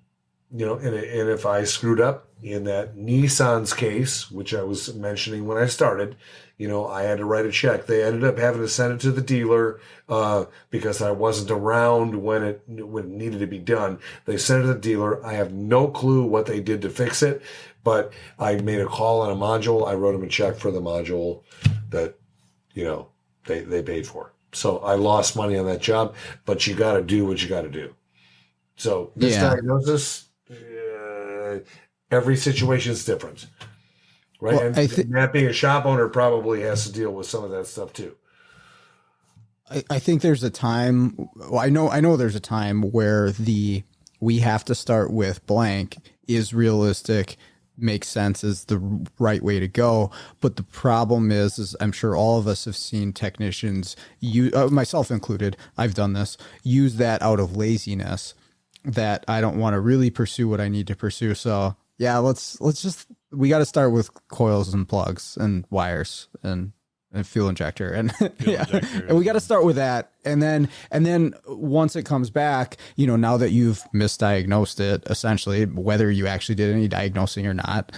if I screwed up in that Nissan's case, which I was mentioning when I started, I had to write a check. They ended up having to send it to the dealer because I wasn't around when it needed to be done. They sent it to the dealer. I have no clue what they did to fix it, but I made a call on a module. I wrote them a check for the module that, they paid for. So I lost money on that job, but you got to do what you got to do. So this diagnosis, every situation is different. Right. Well, and Matt, being a shop owner, probably has to deal with some of that stuff too. I think there's a time. Well, I know there's a time where the we have to start with blank is realistic, makes sense, is the right way to go. But the problem is I'm sure all of us have seen technicians, myself included, I've done this, use that out of laziness, that I don't want to really pursue what I need to pursue. So yeah, we got to start with coils and plugs and wires and fuel injector and and we got to start with that. And then once it comes back, now that you've misdiagnosed it, essentially, whether you actually did any diagnosing or not,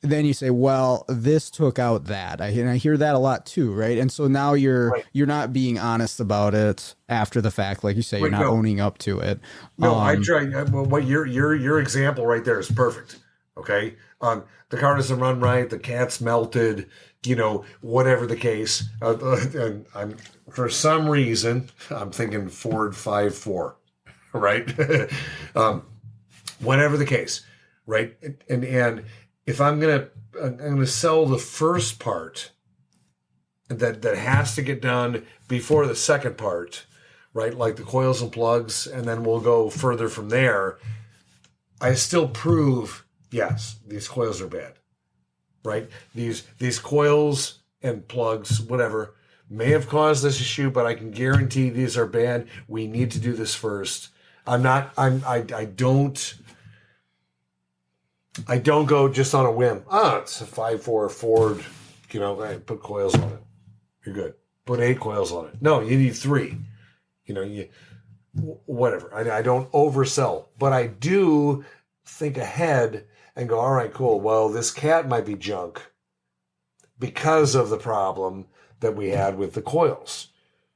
then you say, well, this took out that. I hear that a lot too. Right. And so now you're not being honest about it after the fact. Like you say, you're not owning up to it. No, I try. What your example right there is perfect. Okay. The car doesn't run right. The cat's melted. Whatever the case, and I'm for some reason I'm thinking Ford 5.4, right? Whatever the case, right? And if I'm gonna sell the first part that has to get done before the second part, right? Like the coils and plugs, and then we'll go further from there. I still prove, yes, these coils are bad. Right? These coils and plugs, whatever, may have caused this issue, but I can guarantee these are bad. We need to do this first. I don't go just on a whim. It's a 5.4 Ford, I put coils on it. You're good. Put 8 coils on it. No, you need 3. Whatever. I don't oversell, but I do think ahead and go, all right, cool. Well, this cat might be junk because of the problem that we had with the coils,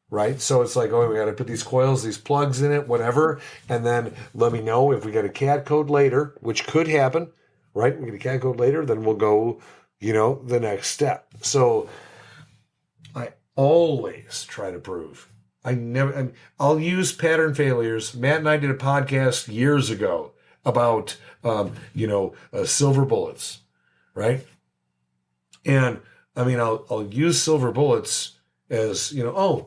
right? So it's like, we got to put these coils, these plugs in it, whatever. And then let me know if we get a cat code later, which could happen, right? We get a cat code later, then we'll go, the next step. So I always try to prove. I'll use pattern failures. Matt and I did a podcast years ago about, silver bullets, right? And I'll use silver bullets as, this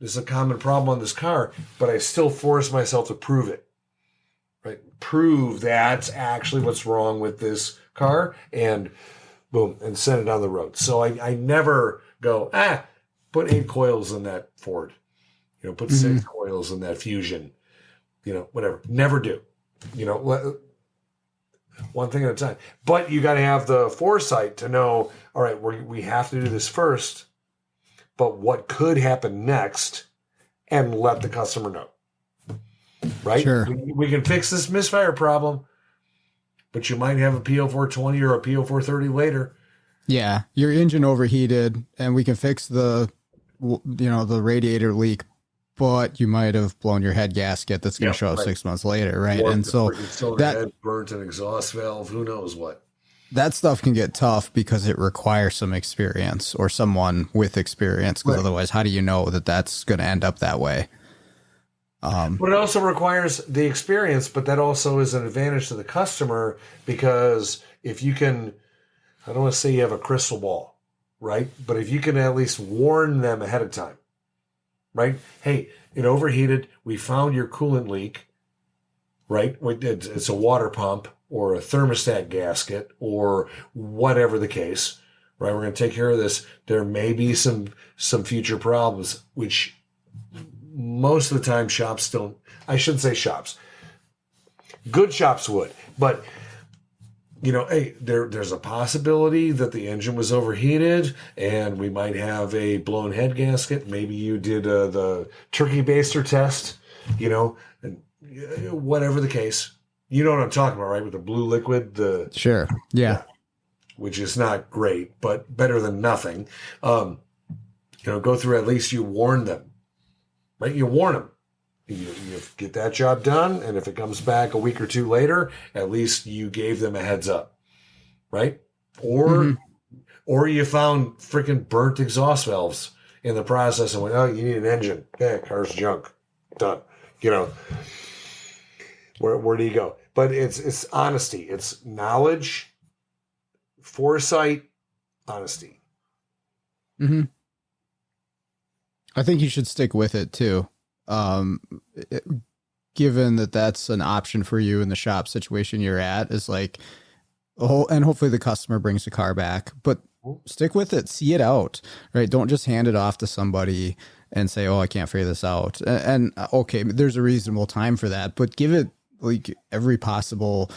is a common problem on this car, but I still force myself to prove it, right? Prove that's actually what's wrong with this car, and boom, and send it down the road. So I never go, put 8 coils in that Ford, put 6 coils in that Fusion, whatever. Never do. One thing at a time. But you got to have the foresight to know, all right, we have to do this first, but what could happen next, and let the customer know. Right? Sure. We can fix this misfire problem, but you might have a PO420 or a PO430 later. Yeah, your engine overheated, and we can fix the radiator leak, but you might have blown your head gasket that's going to show up 6 months later, right? Or and so that head burnt an exhaust valve, who knows what. That stuff can get tough because it requires some experience or someone with experience, because otherwise, how do you know that that's going to end up that way? But it also requires the experience, but that also is an advantage to the customer, because if you can, I don't want to say you have a crystal ball, right? But if you can at least warn them ahead of time, right? Hey, it overheated. We found your coolant leak, right? It's a water pump or a thermostat gasket or whatever the case, right? We're going to take care of this. There may be some future problems, which most of the time shops don't. I shouldn't say shops. Good shops would, but hey, there's a possibility that the engine was overheated and we might have a blown head gasket. Maybe you did the turkey baster test, and whatever the case. You know what I'm talking about, right? With the blue liquid, sure, yeah, which is not great, but better than nothing. Go through, at least you warn them, right? You warn them. You get that job done, and if it comes back a week or two later, at least you gave them a heads up, right? Or you found freaking burnt exhaust valves in the process and went, oh, you need an engine. Okay, car's junk. Done. Where do you go? But it's honesty. It's knowledge, foresight, honesty. Mm-hmm. I think you should stick with it too. given that that's an option for you in the shop situation you're at, is like, oh, and hopefully the customer brings the car back, but stick with it, see it out, right? Don't just hand it off to somebody and say, oh, I can't figure this out. And okay, there's a reasonable time for that, but give it like every possible,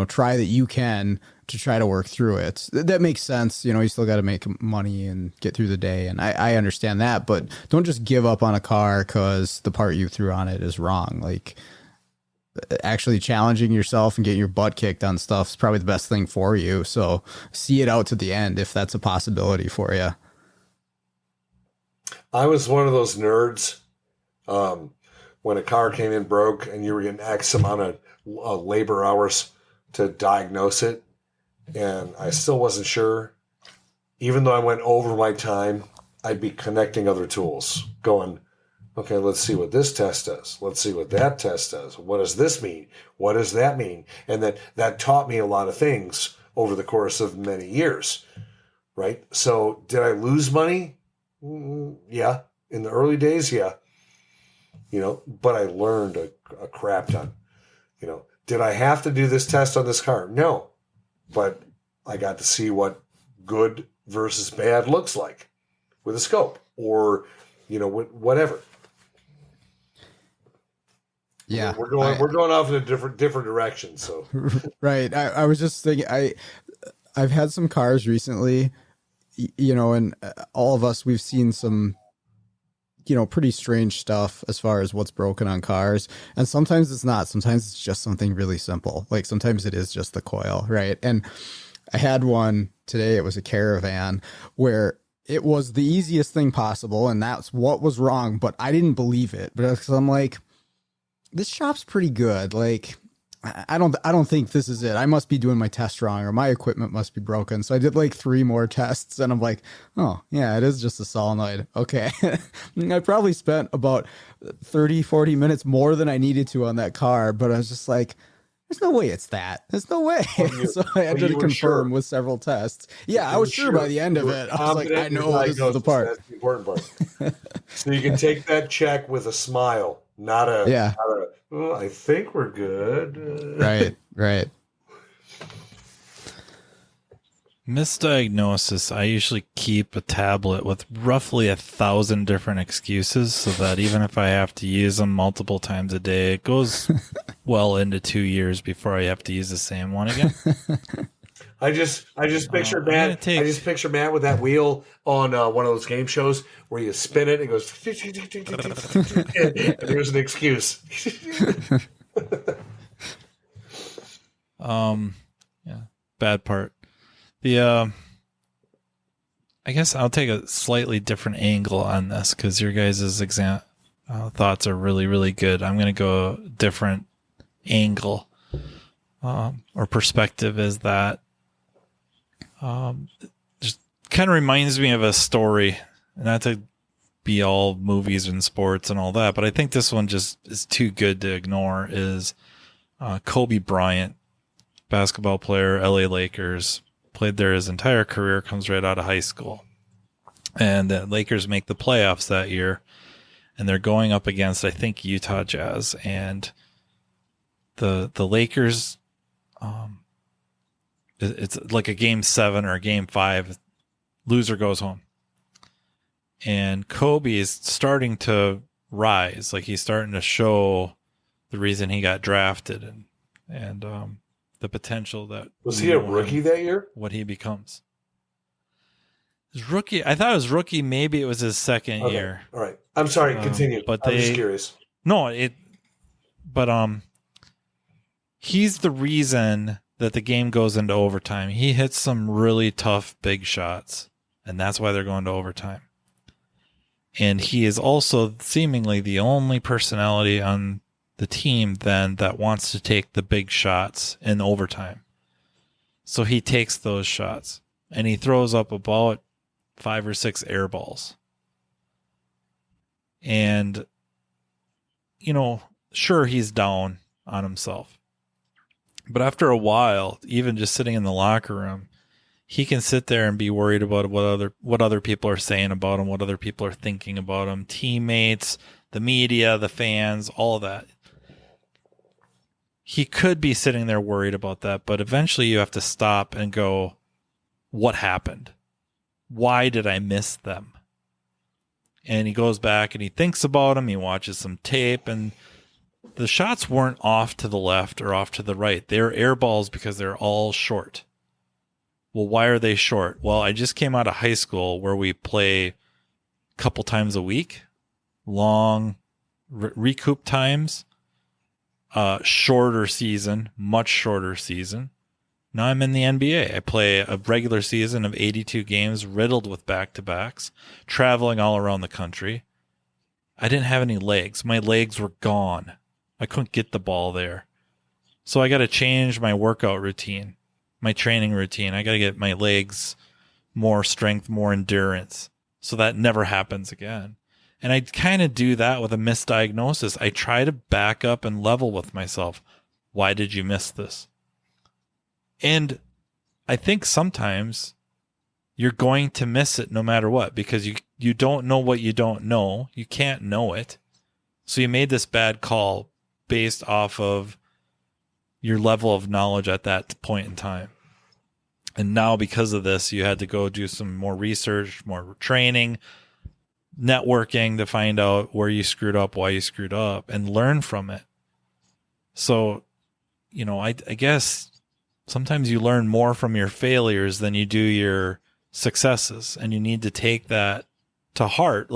try that you can to try to work through it. That makes sense. You still got to make money and get through the day. And I understand that, but don't just give up on a car because the part you threw on it is wrong. Like, actually challenging yourself and getting your butt kicked on stuff is probably the best thing for you. So see it out to the end if that's a possibility for you. I was one of those nerds when a car came in broke and you were getting X amount of labor hours to diagnose it. And I still wasn't sure. Even though I went over my time, I'd be connecting other tools, going, okay, let's see what this test does. Let's see what that test does. What does this mean? What does that mean? And that taught me a lot of things over the course of many years, right? So did I lose money? Yeah. In the early days, yeah. But I learned a crap ton. Did I have to do this test on this car? No. But I got to see what good versus bad looks like with a scope or, whatever. Yeah, we're going off in a different direction. So right. I was just thinking, I've had some cars recently, and all of us, we've seen some, pretty strange stuff as far as what's broken on cars. And sometimes it's not. Sometimes it's just something really simple. Like sometimes it is just the coil, right? And I had one today. It was a Caravan where it was the easiest thing possible, and that's what was wrong. But I didn't believe it. But I'm like, this shop's pretty good. Like, I don't think this is it. I must be doing my test wrong, or my equipment must be broken. So I did like 3 more tests, and I'm like, oh yeah, it is just a solenoid. Okay. I probably spent about 30, 40 minutes more than I needed to on that car, but I was just like, there's no way it's that. There's no way. So I had to confirm with several tests. Yeah, I was sure by the end of it. I was like, I know this is the part. That's the important part. So you can take that check with a smile, not a, oh, I think we're good. Right. Misdiagnosis. I usually keep a tablet with roughly 1,000 different excuses so that even if I have to use them multiple times a day, it goes well into 2 years before I have to use the same one again. I just picture Matt. I just picture Matt with that wheel on one of those game shows where you spin it and it goes, and there's an excuse. Yeah, bad part. I guess I'll take a slightly different angle on this because your guys' thoughts are really, really good. I'm going to go a different angle or perspective is that just kind of reminds me of a story, not to be all movies and sports and all that, but I think this one just is too good to ignore is Kobe Bryant, basketball player, LA Lakers, played there his entire career, comes right out of high school. And the Lakers make the playoffs that year, and they're going up against, I think, Utah Jazz. And the Lakers, it's like a game 7 or a game 5, loser goes home. And Kobe is starting to rise, like he's starting to show the reason he got drafted and the potential that was he a rookie that year? What he becomes. His rookie, I thought it was rookie. Maybe it was his second year. All right, I'm sorry. Continue. But I'm just curious. No, he's the reason that the game goes into overtime. He hits some really tough big shots, and that's why they're going to overtime. And he is also seemingly the only personality on the team then that wants to take the big shots in overtime. So he takes those shots and he throws up about 5 or 6 air balls. And, sure, he's down on himself. But after a while, even just sitting in the locker room, he can sit there and be worried about what other people are saying about him, what other people are thinking about him, teammates, the media, the fans, all of that. he could be sitting there worried about that, but eventually you have to stop and go, what happened? Why did I miss them? And he goes back and he thinks about them. He watches some tape, and the shots weren't off to the left or off to the right. They're air balls because they're all short. Well, why are they short? Well, I just came out of high school where we play a couple times a week, long recoup times, shorter season, much shorter season. Now I'm in the NBA. I play a regular season of 82 games riddled with back-to-backs, traveling all around the country. I didn't have any legs. My legs were gone. I couldn't get the ball there. So I got to change my workout routine, my training routine. I got to get my legs more strength, more endurance, so that never happens again. And I kind of do that with a misdiagnosis. I try to back up and level with myself. Why did you miss this? And I think sometimes you're going to miss it no matter what, because you don't know what you don't know. You can't know it. So you made this bad call based off of your level of knowledge at that point in time. And now because of this, you had to go do some more research, more training, networking to find out where you screwed up, why you screwed up, and learn from it. So, I guess sometimes you learn more from your failures than you do your successes, and you need to take that to heart.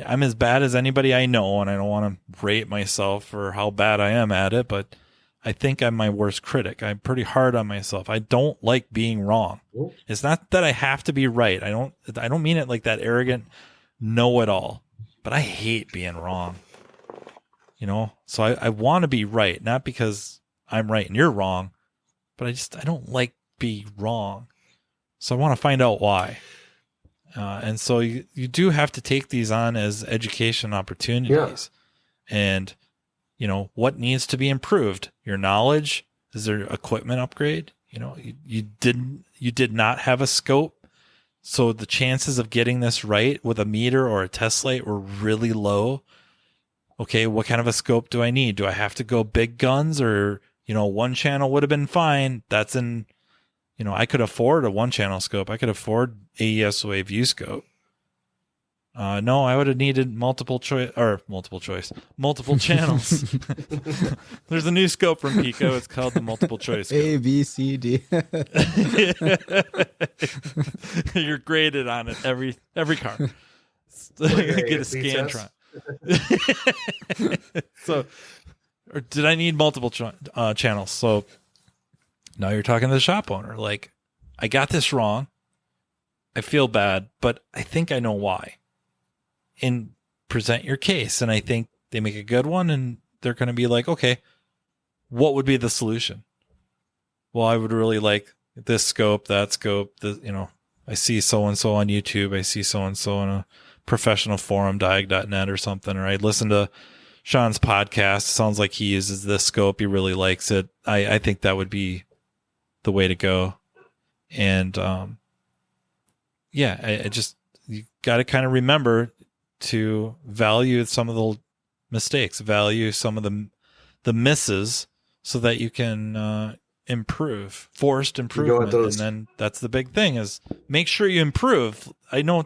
I'm as bad as anybody I know, and I don't want to rate myself for how bad I am at it, but I think I'm my worst critic. I'm pretty hard on myself. I don't like being wrong. It's not that I have to be right. I don't mean it like that arrogant know-it-all, but I hate being wrong. So I want to be right, not because I'm right and you're wrong, but I don't like being wrong. So I want to find out why. And so you do have to take these on as education opportunities. Yeah. And, what needs to be improved? Your knowledge? Is there equipment upgrade? You did not have a scope. So the chances of getting this right with a meter or a test light were really low. Okay, what kind of a scope do I need? Do I have to go big guns, or, one channel would have been fine? That's in, I could afford a one channel scope. I could afford AESOA view scope. No, I would have needed multiple channels. There's a new scope from Pico. It's called the multiple choice scope. A, B, C, D. You're graded on it every car. Get a Scantron. So, or did I need multiple channels? So now you're talking to the shop owner. Like, I got this wrong. I feel bad, but I think I know why. And present your case. And I think they make a good one, and they're going to be like, okay, what would be the solution? Well, I would really like this scope, that scope, I see so-and-so on YouTube. I see so-and-so on a professional forum, diag.net or something, or I listen to Sean's podcast. Sounds like he uses this scope. He really likes it. I think that would be the way to go. And, you got to kind of remember to value some of the mistakes, value some of the misses, so that you can, improve, forced improvement. And then that's the big thing, is make sure you improve. I know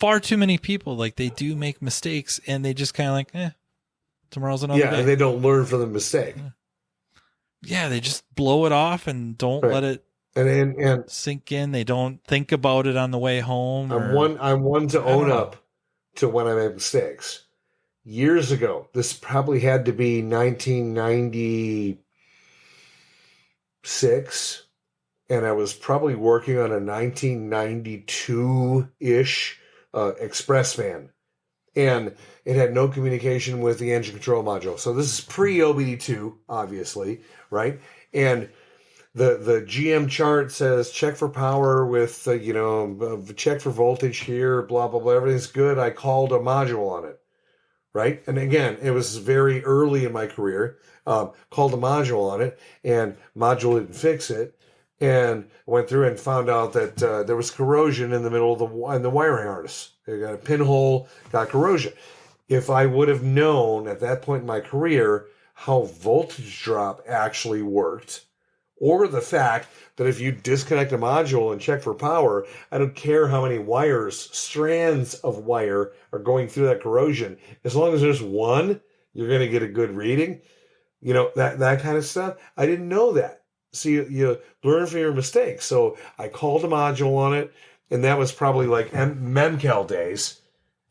far too many people, they do make mistakes, and they just kind of tomorrow's another day. Yeah, and they don't learn from the mistake. Yeah, they just blow it off and don't let it and sink in. They don't think about it on the way home. I'm one to own up to when I make mistakes. Years ago, this probably had to be 1996, and I was probably working on a 1992-ish express van, and it had no communication with the engine control module. So this is pre-OBD2, obviously, right? And the GM chart says check for power with, check for voltage here, blah, blah, blah. Everything's good. I called a module on it, right? And again, it was very early in my career. Called a module on it, and module didn't fix it. And went through and found out that there was corrosion in the middle of the wiring harness. It got a pinhole, got corrosion. If I would have known at that point in my career how voltage drop actually worked, or the fact that if you disconnect a module and check for power, I don't care how many wires, strands of wire are going through that corrosion. As long as there's one, you're going to get a good reading. You know, that kind of stuff. I didn't know that. So you learn from your mistakes. So I called a module on it, and that was probably like Memcal days.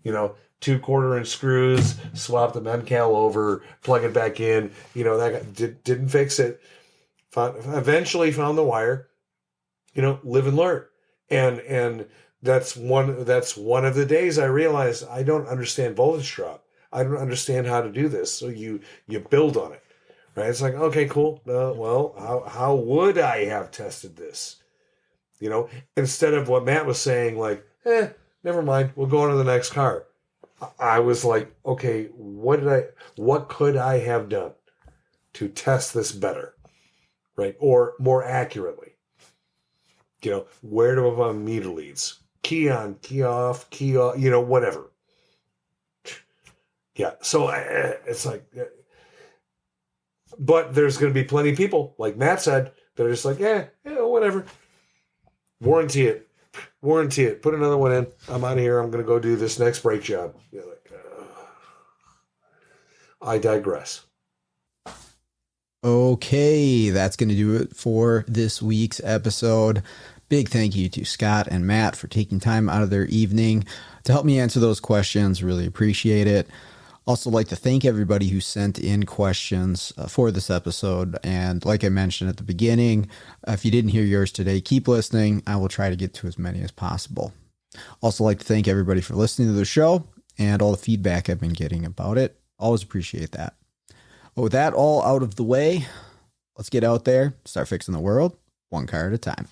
You know, 2 1/4-inch screws, swap the Memcal over, plug it back in. You know, that didn't fix it. Eventually found the wire. You know, live and learn. And that's one of the days I realized I don't understand voltage drop. I don't understand how to do this. So you build on it, right? It's like, okay, cool. Well, how would I have tested this? You know, instead of what Matt was saying, like, never mind, we'll go on to the next car. I was like, okay, what could I have done to test this better, right? Or more accurately? You know, where do I find meter leads? Key on, key off, you know, whatever. Yeah, so it's like, but there's going to be plenty of people, like Matt said, that are just like, whatever. Warranty it. Put another one in. I'm out of here. I'm going to go do this next brake job. You're like, I digress. Okay, that's going to do it for this week's episode. Big thank you to Scott and Matt for taking time out of their evening to help me answer those questions. Really appreciate it. Also like to thank everybody who sent in questions for this episode. And like I mentioned at the beginning, if you didn't hear yours today, keep listening. I will try to get to as many as possible. Also like to thank everybody for listening to the show and all the feedback I've been getting about it. Always appreciate that. But with that all out of the way, let's get out there, start fixing the world, one car at a time.